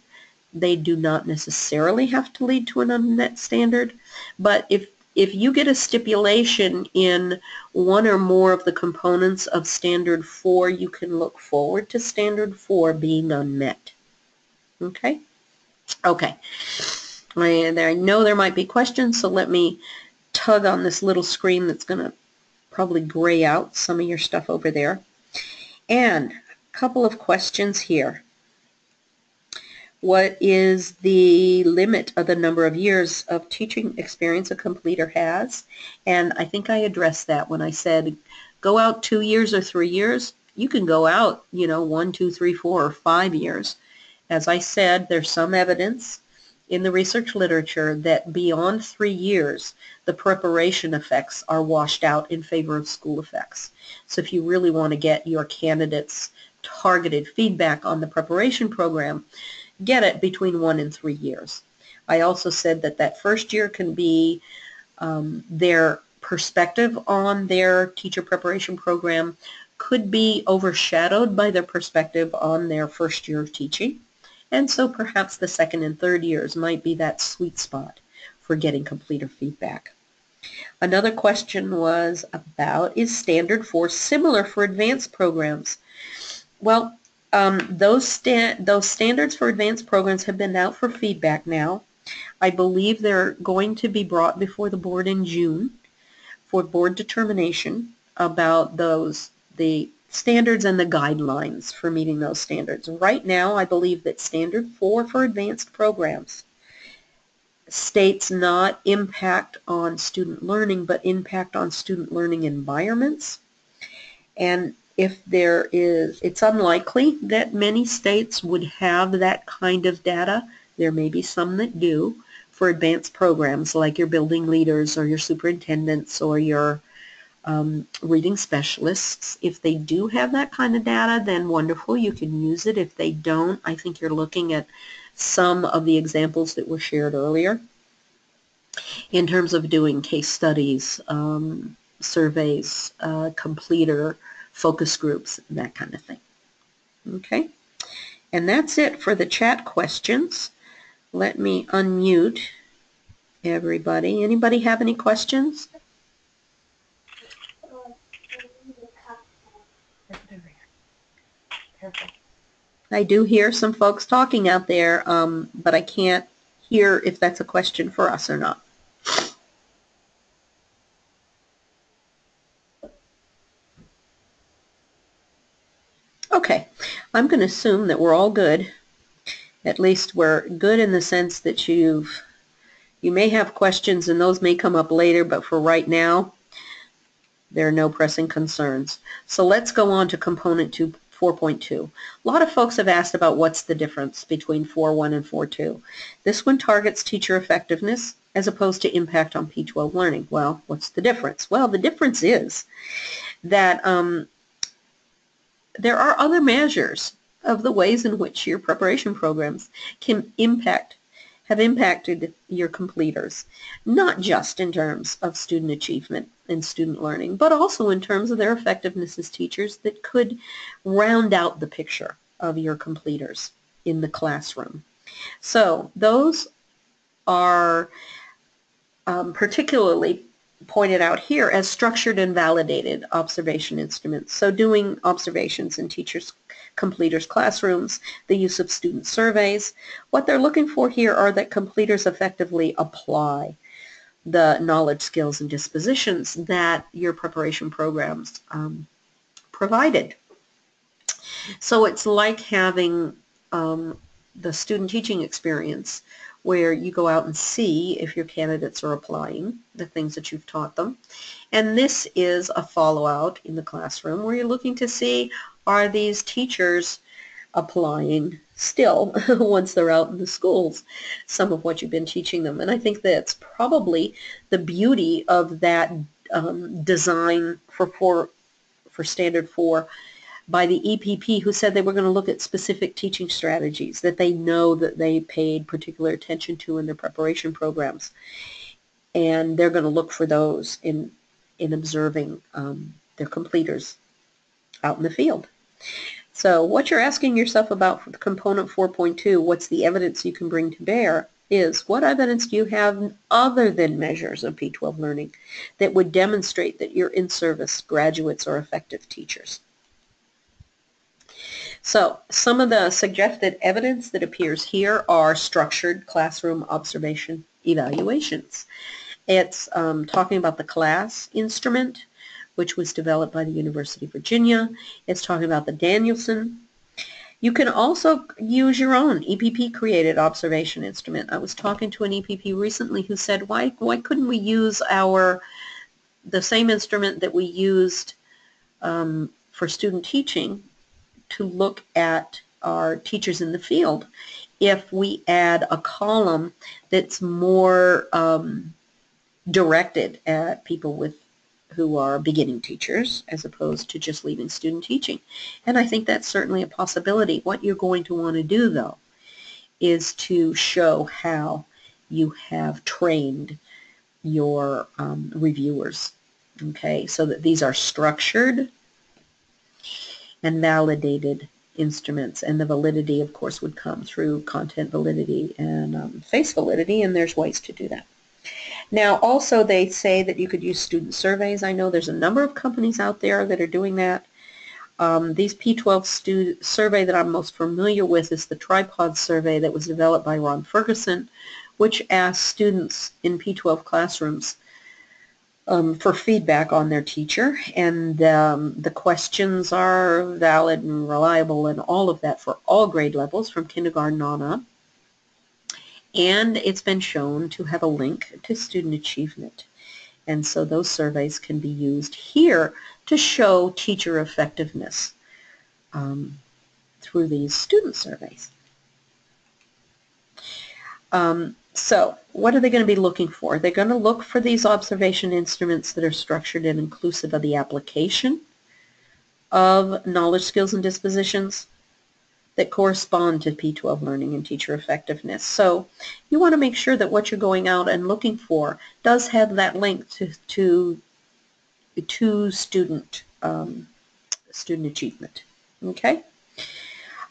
They do not necessarily have to lead to an unmet standard, but if you get a stipulation in one or more of the components of Standard 4, you can look forward to Standard 4 being unmet. Okay? Okay. I know there might be questions, so let me tug on this little screen that's going to probably gray out some of your stuff over there. And a couple of questions here. What is the limit of the number of years of teaching experience a completer has? And I think I addressed that when I said go out 2 years or 3 years. You can go out, 1, 2, 3, 4, or 5 years. As I said, there's some evidence in the research literature that beyond 3 years, the preparation effects are washed out in favor of school effects. So if you really want to get your candidates targeted feedback on the preparation program, get it between 1 and 3 years. I also said that first year can be their perspective on their teacher preparation program could be overshadowed by their perspective on their first year of teaching. And so perhaps the second and third years might be that sweet spot for getting completer feedback. Another question was about, is Standard 4 similar for advanced programs? Well, those standards for advanced programs have been out for feedback now. I believe they're going to be brought before the board in June for board determination about the standards and the guidelines for meeting those standards. Right now, I believe that Standard 4 for advanced programs states not impact on student learning, but impact on student learning environments. And if there is, it's unlikely that many states would have that kind of data. There may be some that do for advanced programs like your building leaders or your superintendents or your reading specialists. If they do have that kind of data, then wonderful, you can use it. If they don't, I think you're looking at some of the examples that were shared earlier in terms of doing case studies, surveys, completer focus groups, that kind of thing. Okay, and that's it for the chat questions. Let me unmute everybody. Anybody have any questions? I do hear some folks talking out there, but I can't hear if that's a question for us or not. Okay, I'm going to assume that we're all good. At least we're good in the sense that you may have questions and those may come up later, but for right now, there are no pressing concerns. So let's go on to component 4.2. A lot of folks have asked about what's the difference between 4.1 and 4.2. This one targets teacher effectiveness as opposed to impact on P12 learning. Well, what's the difference? Well, the difference is that there are other measures of the ways in which your preparation programs have impacted your completers, not just in terms of student achievement and student learning, but also in terms of their effectiveness as teachers that could round out the picture of your completers in the classroom. So those are particularly pointed out here as structured and validated observation instruments. So doing observations in teachers' completers' classrooms, the use of student surveys. What they're looking for here are that completers effectively apply the knowledge, skills, and dispositions that your preparation programs provided. So it's like having the student teaching experience where you go out and see if your candidates are applying the things that you've taught them. And this is a follow-out in the classroom where you're looking to see, are these teachers applying still once they're out in the schools some of what you've been teaching them. And I think that's probably the beauty of that design for Standard 4 by the EPP, who said they were going to look at specific teaching strategies that they know that they paid particular attention to in their preparation programs. And they're going to look for those in observing their completers out in the field. So what you're asking yourself about for component 4.2, what's the evidence you can bring to bear, is what evidence do you have other than measures of P12 learning that would demonstrate that your in-service graduates are effective teachers? So some of the suggested evidence that appears here are structured classroom observation evaluations. It's talking about the CLASS instrument, which was developed by the University of Virginia. It's talking about the Danielson. You can also use your own EPP-created observation instrument. I was talking to an EPP recently who said, why couldn't we use the same instrument that we used for student teaching to look at our teachers in the field if we add a column that's more directed at people who are beginning teachers as opposed to just leaving student teaching. And I think that's certainly a possibility. What you're going to want to do, though, is to show how you have trained your reviewers, okay, so that these are structured and validated instruments. And the validity, of course, would come through content validity and face validity, and there's ways to do that. Now, also, they say that you could use student surveys. I know there's a number of companies out there that are doing that. These P12 survey that I'm most familiar with is the Tripod survey that was developed by Ron Ferguson, which asks students in P12 classrooms for feedback on their teacher. And the questions are valid and reliable and all of that for all grade levels from kindergarten on up. And it's been shown to have a link to student achievement. And so those surveys can be used here to show teacher effectiveness through these student surveys. So what are they going to be looking for? They're going to look for these observation instruments that are structured and inclusive of the application of knowledge, skills, and dispositions that correspond to P12 learning and teacher effectiveness. So you want to make sure that what you're going out and looking for does have that link to student achievement. Okay?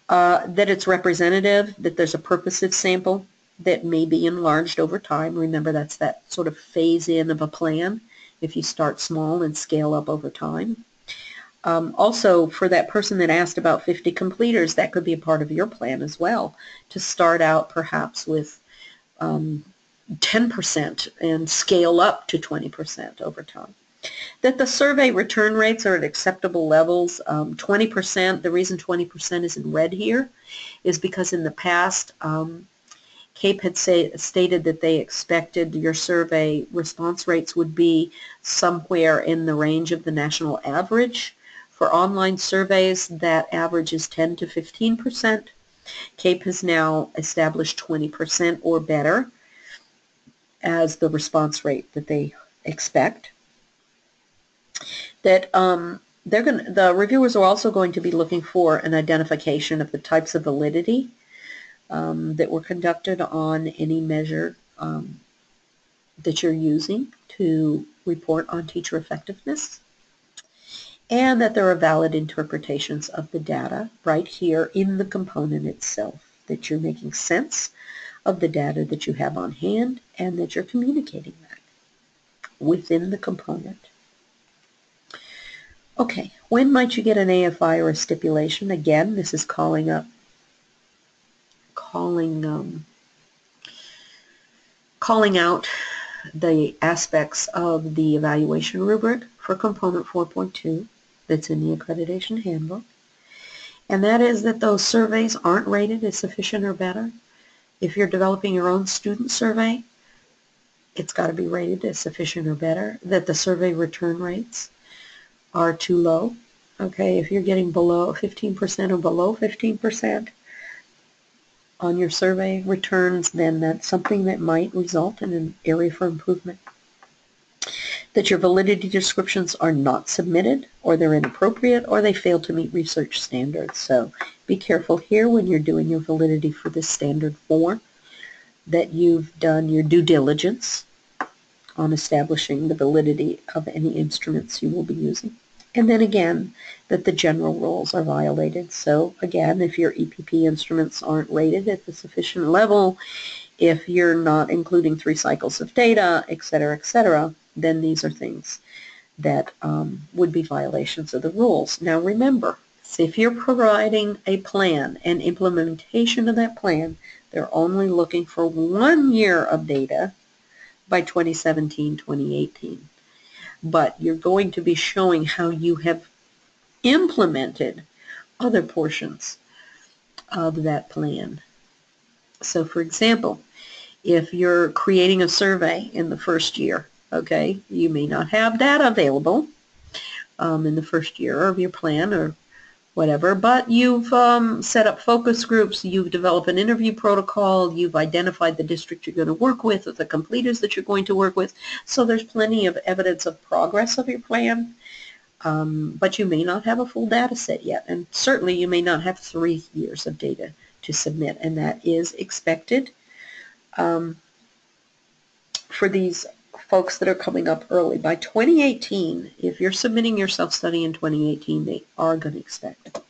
That it's representative, that there's a purposive sample that may be enlarged over time. Remember, that's that sort of phase-in of a plan if you start small and scale up over time. Also, for that person that asked about 50 completers, that could be a part of your plan as well, to start out perhaps with 10% and scale up to 20% over time. That the survey return rates are at acceptable levels. 20%, the reason 20% is in red here is because in the past, CAEP had stated that they expected your survey response rates would be somewhere in the range of the national average. For online surveys, that average is 10 to 15%. CAEP has now established 20% or better as the response rate that they expect. That the reviewers are also going to be looking for an identification of the types of validity that were conducted on any measure that you're using to report on teacher effectiveness, and that there are valid interpretations of the data right here in the component itself, that you're making sense of the data that you have on hand and that you're communicating that within the component. Okay, when might you get an AFI or a stipulation? Again, this is calling out the aspects of the evaluation rubric for component 4.2 that's in the accreditation handbook. And that is that those surveys aren't rated as sufficient or better. If you're developing your own student survey, it's got to be rated as sufficient or better. That the survey return rates are too low. Okay, if you're getting below 15% or below 15% on your survey returns, then that's something that might result in an area for improvement. That your validity descriptions are not submitted, or they're inappropriate, or they fail to meet research standards. So be careful here when you're doing your validity for this standard 4, that you've done your due diligence on establishing the validity of any instruments you will be using. And then again, that the general rules are violated. So again, if your EPP instruments aren't rated at the sufficient level, if you're not including 3 cycles of data, etc., then these are things that would be violations of the rules. Now remember, if you're providing a plan and implementation of that plan, they're only looking for 1 year of data by 2017, 2018. But you're going to be showing how you have implemented other portions of that plan. So for example, if you're creating a survey in the first year, okay, you may not have data available in the first year of your plan or whatever, but you've set up focus groups, you've developed an interview protocol, you've identified the district you're going to work with, or the completers that you're going to work with. So there's plenty of evidence of progress of your plan, but you may not have a full data set yet, and certainly you may not have 3 years of data to submit, and that is expected for these folks that are coming up early. By 2018, if you're submitting your self-study in 2018, they are going to expect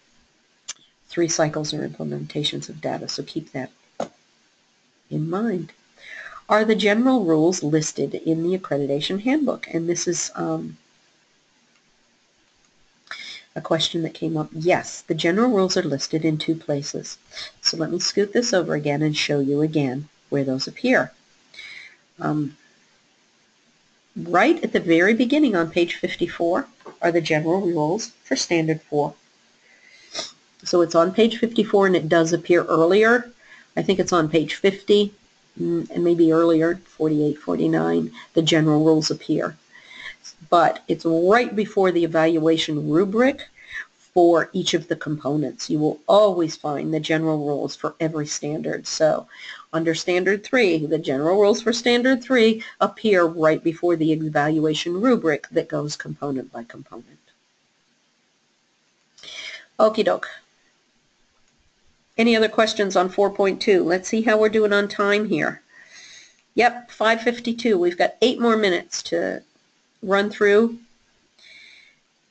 3 cycles or implementations of data, so keep that in mind. Are the general rules listed in the accreditation handbook? And this is a question that came up. Yes, the general rules are listed in 2 places. So let me scoot this over again and show you again where those appear. Right at the very beginning on page 54 are the general rules for standard 4. So it's on page 54 and it does appear earlier. I think it's on page 50 and maybe earlier, 48, 49, the general rules appear. But it's right before the evaluation rubric for each of the components. You will always find the general rules for every standard. So under standard 3, the general rules for standard 3 appear right before the evaluation rubric that goes component by component. Okie doke. Any other questions on 4.2? Let's see how we're doing on time here. Yep, 5:52. We've got 8 more minutes to run through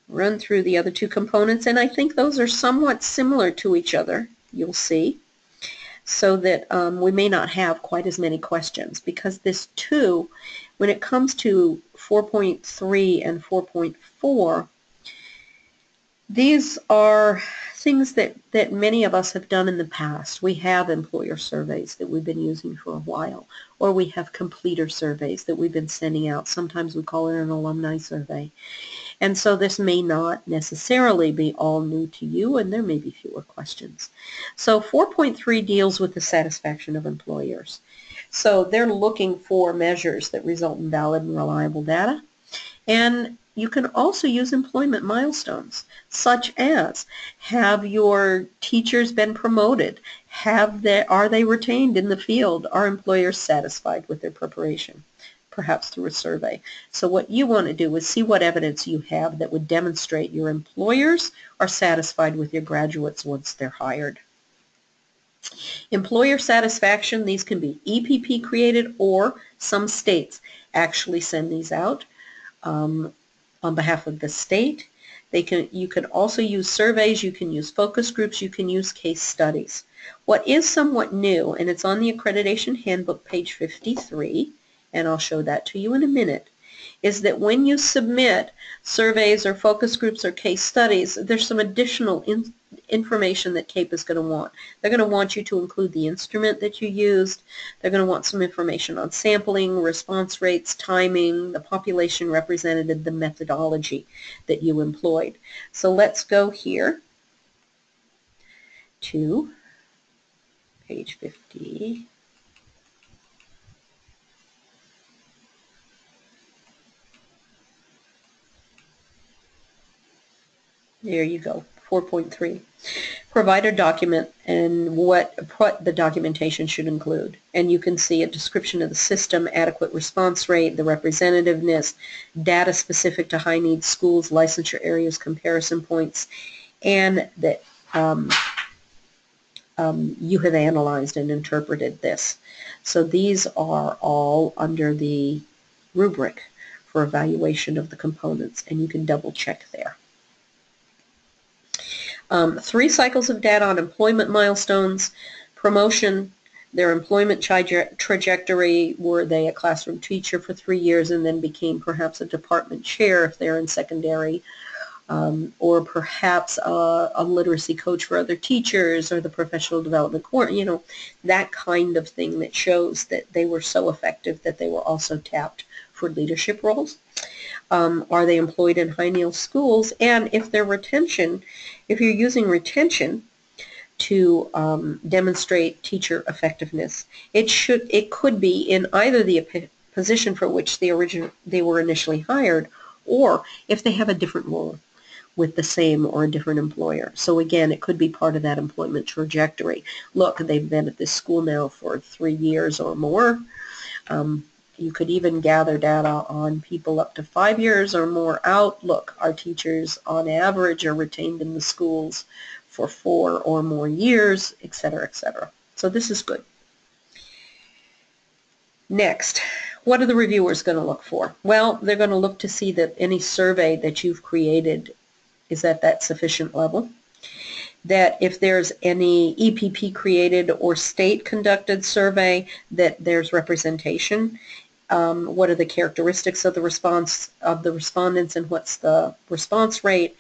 the other 2 components, and I think those are somewhat similar to each other, you'll see, so that we may not have quite as many questions, because this 2, when it comes to 4.3 and 4.4, these are things that many of us have done in the past. We have employer surveys that we've been using for a while, or we have completer surveys that we've been sending out. Sometimes we call it an alumni survey. And so this may not necessarily be all new to you, and there may be fewer questions. So 4.3 deals with the satisfaction of employers. So they're looking for measures that result in valid and reliable data. And you can also use employment milestones, such as, have your teachers been promoted? Are they retained in the field? Are employers satisfied with their preparation? Perhaps through a survey. So what you want to do is see what evidence you have that would demonstrate your employers are satisfied with your graduates once they're hired. Employer satisfaction, these can be EPP created, or some states actually send these out on behalf of the state. You can also use surveys, you can use focus groups, you can use case studies. What is somewhat new, and it's on the accreditation handbook, page 53, and I'll show that to you in a minute, is that when you submit surveys or focus groups or case studies, there's some additional information that CAEP is going to want. They're going to want you to include the instrument that you used. They're going to want some information on sampling, response rates, timing, the population represented, the methodology that you employed. So let's go here to page 50. There you go, 4.3. Provide a document and what the documentation should include. And you can see a description of the system, adequate response rate, the representativeness, data specific to high-need schools, licensure areas, comparison points, and that you have analyzed and interpreted this. So these are all under the rubric for evaluation of the components, and you can double check there. 3 cycles of data on employment milestones, promotion, their employment trajectory, were they a classroom teacher for 3 years and then became perhaps a department chair if they're in secondary, or perhaps a literacy coach for other teachers, or the professional development coordinator, that kind of thing that shows that they were so effective that they were also tapped for leadership roles. Are they employed in high-need schools? And if their retention, if you're using retention to demonstrate teacher effectiveness, it could be in either the position for which they were initially hired, or if they have a different role with the same or a different employer. So again, it could be part of that employment trajectory. Look, they've been at this school now for 3 years or more. You could even gather data on people up to 5 years or more out. Look, our teachers on average are retained in the schools for 4 or more years, etc., etc. So this is good. Next, what are the reviewers going to look for? Well, they're going to look to see that any survey that you've created is at that sufficient level. That if there's any EPP created or state conducted survey, that there's representation. What are the characteristics of the response of the respondents, and what's the response rate?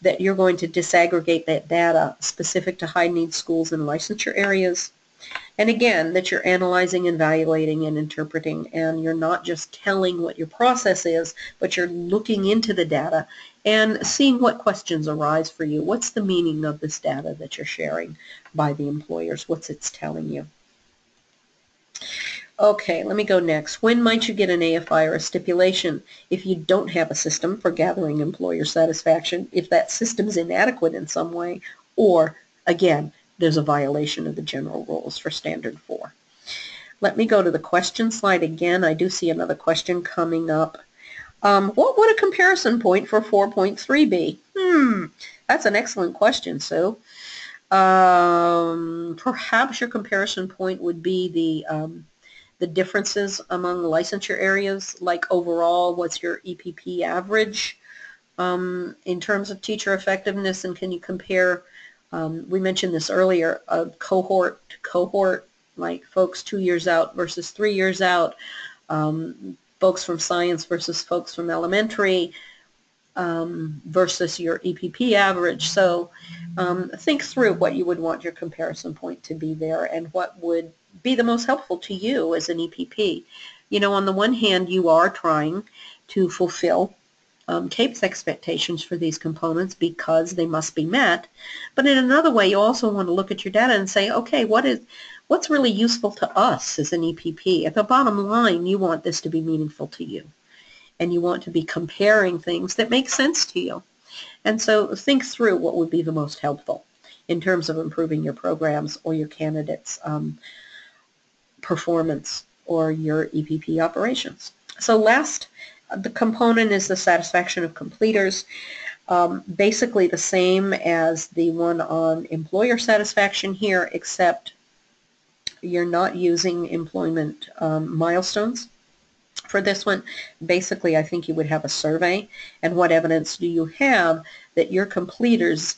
That you're going to disaggregate that data specific to high-need schools and licensure areas. And again, that you're analyzing, evaluating, and interpreting, and you're not just telling what your process is, but you're looking into the data and seeing what questions arise for you. What's the meaning of this data that you're sharing by the employers? What's it's telling you? Okay, let me go next. When might you get an AFI or a stipulation if you don't have a system for gathering employer satisfaction, if that system is inadequate in some way, or, again, there's a violation of the general rules for Standard 4. Let me go to the question slide again. I do see another question coming up. What would a comparison point for 4.3 be? That's an excellent question, Sue. Perhaps your comparison point would be the differences among licensure areas, like overall, what's your EPP average in terms of teacher effectiveness, and can you compare, we mentioned this earlier, a cohort to cohort, like folks 2 years out versus 3 years out, folks from science versus folks from elementary, versus your EPP average. So think through what you would want your comparison point to be there, and what would be the most helpful to you as an EPP. You know, on the one hand, you are trying to fulfill CAEP's expectations for these components because they must be met. But in another way, you also want to look at your data and say, okay, what's really useful to us as an EPP? At the bottom line, you want this to be meaningful to you. And you want to be comparing things that make sense to you. And so think through what would be the most helpful in terms of improving your programs or your candidates' performance or your EPP operations. So last, the component is the satisfaction of completers. Basically the same as the one on employer satisfaction here, except you're not using employment milestones. For this one, basically, I think you would have a survey, and what evidence do you have that your completers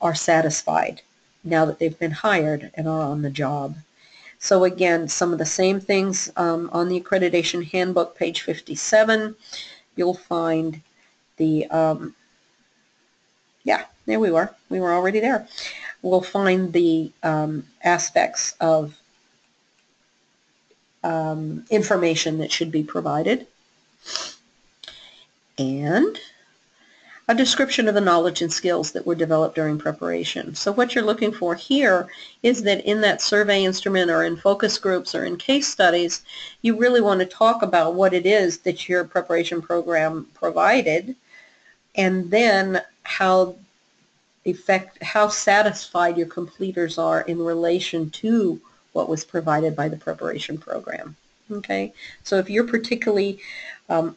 are satisfied now that they've been hired and are on the job. So again, some of the same things on the accreditation handbook, page 57. you'll find the, yeah, there we were. We were already there. We'll find the aspects of information that should be provided, and a description of the knowledge and skills that were developed during preparation. So what you're looking for here is that in that survey instrument or in focus groups or in case studies, you really want to talk about what it is that your preparation program provided, and then how satisfied your completers are in relation to what was provided by the preparation program. Okay, so if you're particularly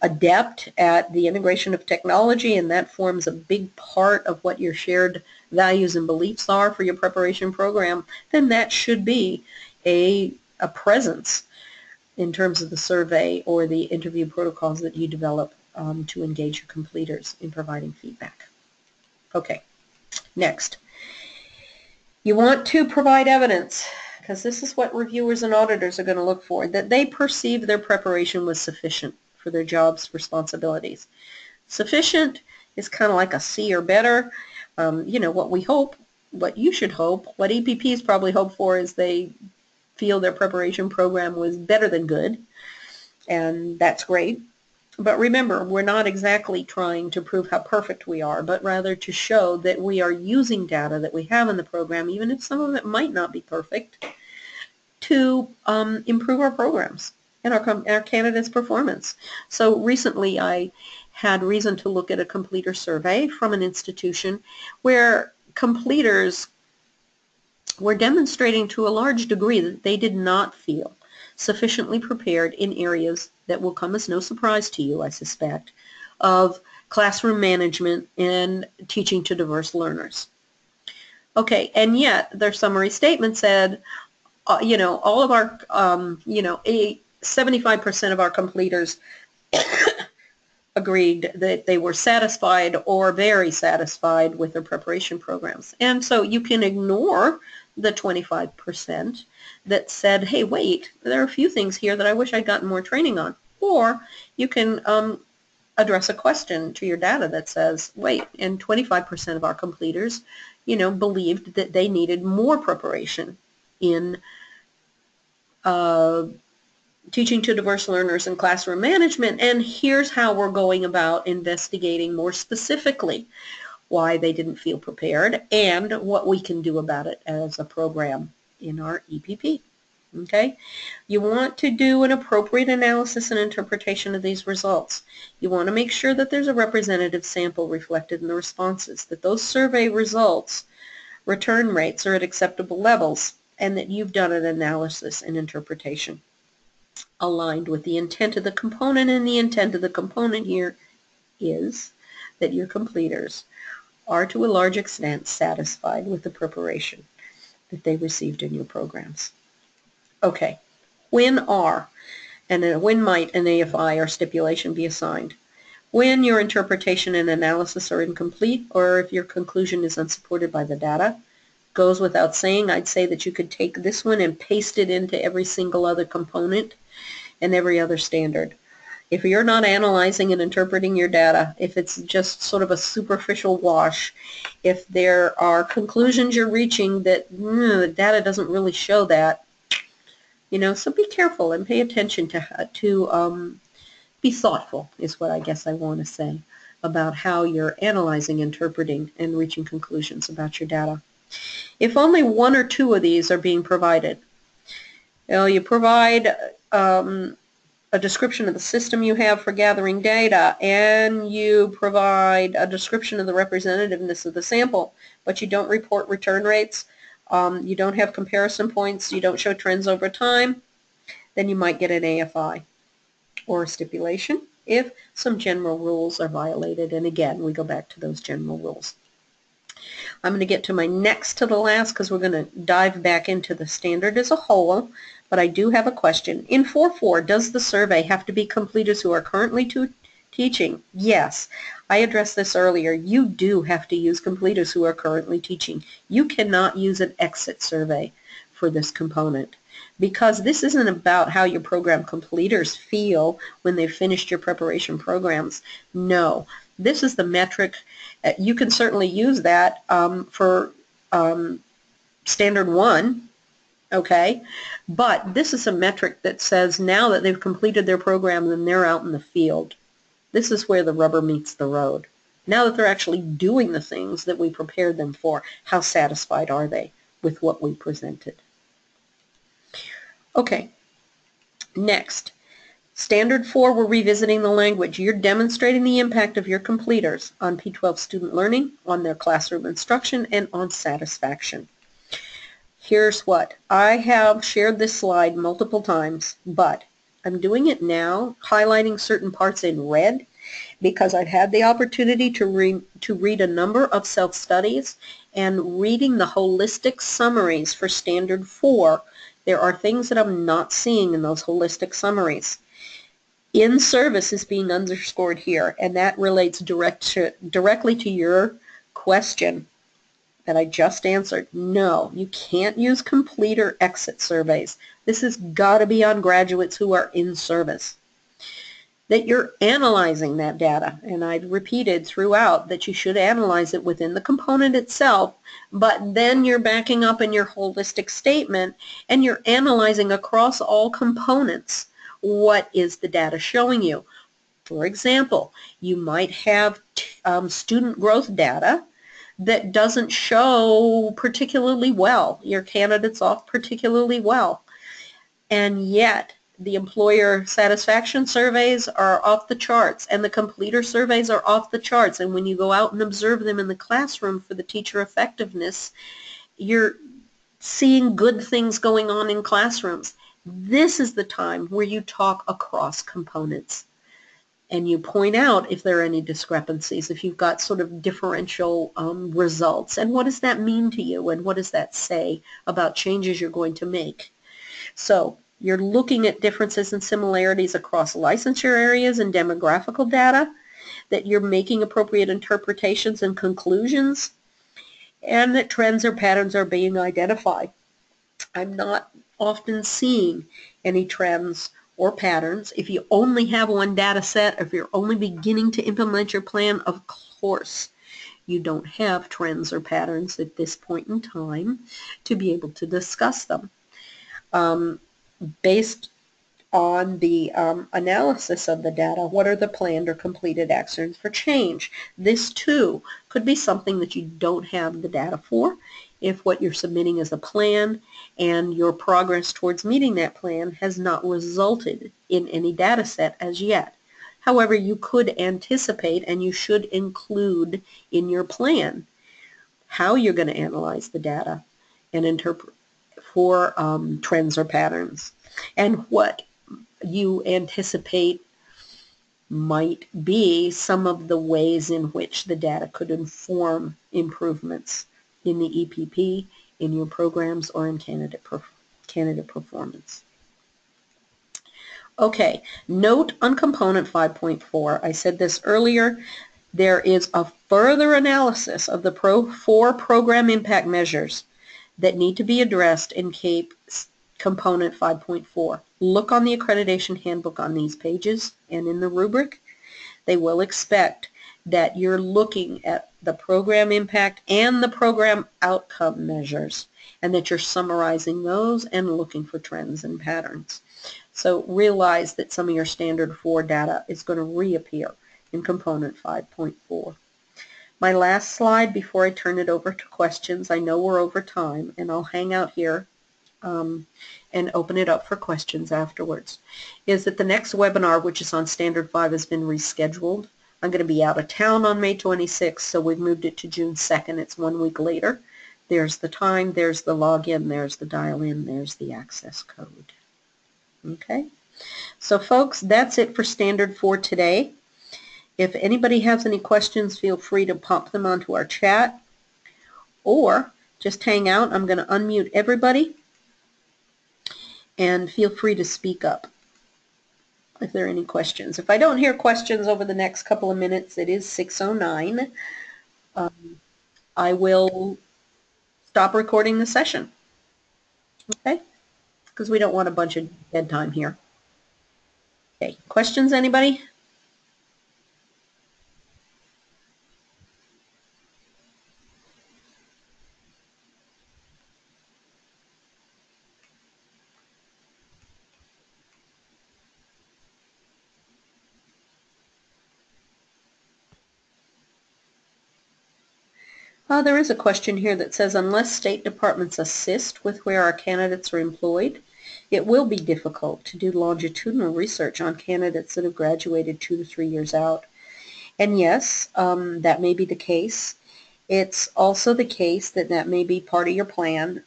adept at the integration of technology, and that forms a big part of what your shared values and beliefs are for your preparation program, then that should be a presence in terms of the survey or the interview protocols that you develop to engage your completers in providing feedback. Okay, next. You want to provide evidence, because this is what reviewers and auditors are going to look for, that they perceive their preparation was sufficient for their job's responsibilities. Sufficient is kind of like a C or better. You know, what we hope, what you should hope, what EPPs probably hope for is they feel their preparation program was better than good, and that's great. But remember, we're not exactly trying to prove how perfect we are, but rather to show that we are using data that we have in the program, even if some of it might not be perfect, to improve our programs and our candidates' performance. So recently I had reason to look at a completer survey from an institution where completers were demonstrating to a large degree that they did not feel sufficiently prepared in areas that will come as no surprise to you, I suspect, of classroom management and teaching to diverse learners. Okay, and yet their summary statement said, you know, all of our, 75% of our completers agreed that they were satisfied or very satisfied with their preparation programs. And so you can ignore the 25% that said, hey, wait, there are a few things here that I wish I'd gotten more training on. Or you can address a question to your data that says, wait, and 25% of our completers, believed that they needed more preparation in teaching to diverse learners and classroom management, and here's how we're going about investigating more specifically why they didn't feel prepared and what we can do about it as a program in our EPP. Okay? You want to do an appropriate analysis and interpretation of these results. You want to make sure that there's a representative sample reflected in the responses, that those survey results, return rates are at acceptable levels, and that you've done an analysis and interpretation aligned with the intent of the component, and the intent of the component here is that your completers are to a large extent satisfied with the preparation that they received in your programs. Okay, when might an AFI or stipulation be assigned? When your interpretation and analysis are incomplete, or if your conclusion is unsupported by the data. Goes without saying, I'd say that you could take this one and paste it into every single other component and every other standard. If you're not analyzing and interpreting your data, if it's just sort of a superficial wash, if there are conclusions you're reaching that the data doesn't really show that, so be careful and pay attention to be thoughtful is what I guess I want to say about how you're analyzing, interpreting, and reaching conclusions about your data. If only one or two of these are being provided, you provide a description of the system you have for gathering data, and you provide a description of the representativeness of the sample, but you don't report return rates, you don't have comparison points, you don't show trends over time, then you might get an AFI or a stipulation if some general rules are violated. And again, we go back to those general rules. I'm going to get to my next to the last because we're going to dive back into the standard as a whole, but I do have a question. In 4.4, does the survey have to be completers who are currently teaching? Yes. I addressed this earlier. You do have to use completers who are currently teaching. You cannot use an exit survey for this component, because this isn't about how your program completers feel when they've finished your preparation programs. No, this is the metric. You can certainly use that for Standard 1, okay? But this is a metric that says now that they've completed their program and they're out in the field. This is where the rubber meets the road. Now that they're actually doing the things that we prepared them for, how satisfied are they with what we presented? Okay, next. Standard 4, we're revisiting the language. You're demonstrating the impact of your completers on P12 student learning, on their classroom instruction, and on satisfaction. Here's what. I have shared this slide multiple times, but I'm doing it now, highlighting certain parts in red, because I've had the opportunity to read a number of self-studies, and reading the holistic summaries for Standard 4, there are things that I'm not seeing in those holistic summaries. In service is being underscored here, and that relates directly to your question that I just answered. No, you can't use complete or exit surveys. This has got to be on graduates who are in service. That you're analyzing that data, and I've repeated throughout that you should analyze it within the component itself, but then you're backing up in your holistic statement and you're analyzing across all components. What is the data showing you? For example, you might have student growth data that doesn't show particularly well. Your candidate's off particularly well. And yet, the employer satisfaction surveys are off the charts, and the completer surveys are off the charts. And when you go out and observe them in the classroom for the teacher effectiveness, you're seeing good things going on in classrooms. This is the time where you talk across components. And you point out if there are any discrepancies, if you've got sort of differential results. And what does that mean to you? And what does that say about changes you're going to make? So you're looking at differences and similarities across licensure areas and demographical data, that you're making appropriate interpretations and conclusions, and that trends or patterns are being identified. I'm not often seeing any trends or patterns. If you only have one data set, if you're only beginning to implement your plan, of course, you don't have trends or patterns at this point in time to be able to discuss them. Based on the analysis of the data, what are the planned or completed actions for change? This, too, could be something that you don't have the data for. If what you're submitting is a plan and your progress towards meeting that plan has not resulted in any data set as yet. However, you could anticipate, and you should include in your plan, how you're going to analyze the data and interpret for trends or patterns, and what you anticipate might be some of the ways in which the data could inform improvements in the EPP, in your programs, or in candidate performance. Okay, note on component 5.4, I said this earlier, there is a further analysis of the four program impact measures that need to be addressed in CAEP component 5.4. Look on the accreditation handbook on these pages and in the rubric. They will expect that you're looking at the program impact and the program outcome measures, and that you're summarizing those and looking for trends and patterns. So realize that some of your Standard 4 data is going to reappear in component 5.4. My last slide before I turn it over to questions, I know we're over time, and I'll hang out here and open it up for questions afterwards, is that the next webinar, which is on Standard 5, has been rescheduled. I'm going to be out of town on May 26th, so we've moved it to June 2nd. It's 1 week later. There's the time, there's the login, there's the dial-in, there's the access code. Okay? So folks, that's it for Standard 4 today. If anybody has any questions, feel free to pop them onto our chat, or just hang out. I'm going to unmute everybody, and feel free to speak up if there are any questions. If I don't hear questions over the next couple of minutes, it is 6:09, I will stop recording the session. Okay? Because we don't want a bunch of dead time here. Okay, questions, anybody? There is a question here that says, unless state departments assist with where our candidates are employed, it will be difficult to do longitudinal research on candidates that have graduated 2 to 3 years out. And yes, that may be the case. It's also the case that that may be part of your plan.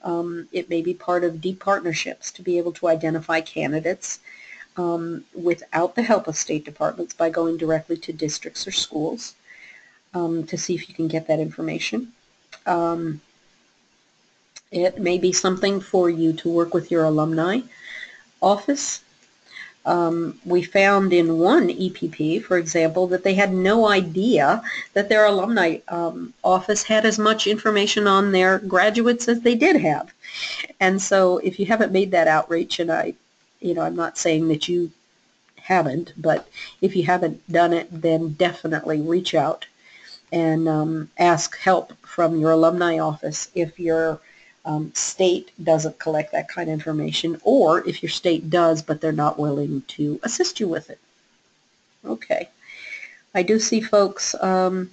It may be part of deep partnerships to be able to identify candidates without the help of state departments by going directly to districts or schools to see if you can get that information. It may be something for you to work with your alumni office. We found in one EPP, for example, that they had no idea that their alumni office had as much information on their graduates as they did have. And so if you haven't made that outreach, and I'm not saying that you haven't, but if you haven't done it, then definitely reach out and ask help from your alumni office if your state doesn't collect that kind of information, or if your state does but they're not willing to assist you with it. Okay. I do see folks, most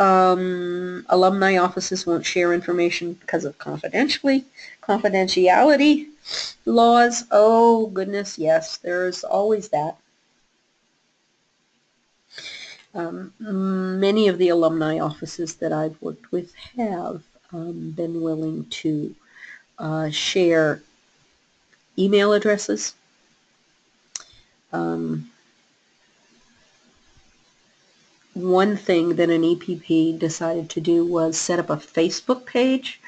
alumni offices won't share information because of confidentiality laws. Oh, goodness, yes, there's always that. Many of the alumni offices that I've worked with have been willing to share email addresses. One thing that an EPP decided to do was set up a Facebook page,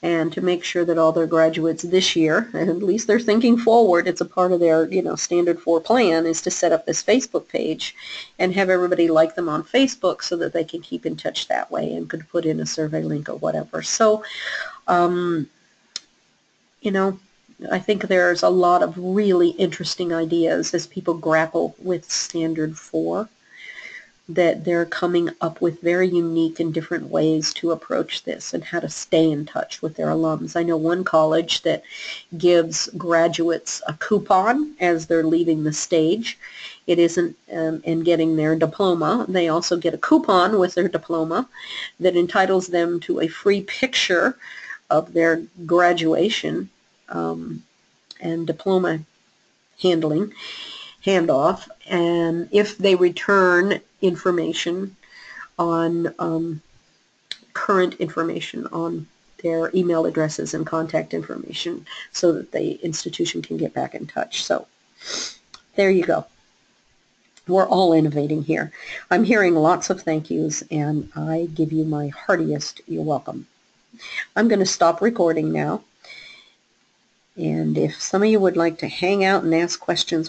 and to make sure that all their graduates this year, and at least they're thinking forward, it's a part of their standard 4 plan, is to set up this Facebook page and have everybody like them on Facebook so that they can keep in touch that way and could put in a survey link or whatever. So I think there's a lot of really interesting ideas as people grapple with standard 4, that they're coming up with very unique and different ways to approach this and how to stay in touch with their alums. I know one college that gives graduates a coupon as they're leaving the stage. It isn't in getting their diploma. They also get a coupon with their diploma that entitles them to a free picture of their graduation and diploma handoff, and if they return information on current information on their email addresses and contact information so that the institution can get back in touch. So there you go. We're all innovating here. I'm hearing lots of thank yous, and I give you my heartiest you're welcome. I'm going to stop recording now. And if some of you would like to hang out and ask questions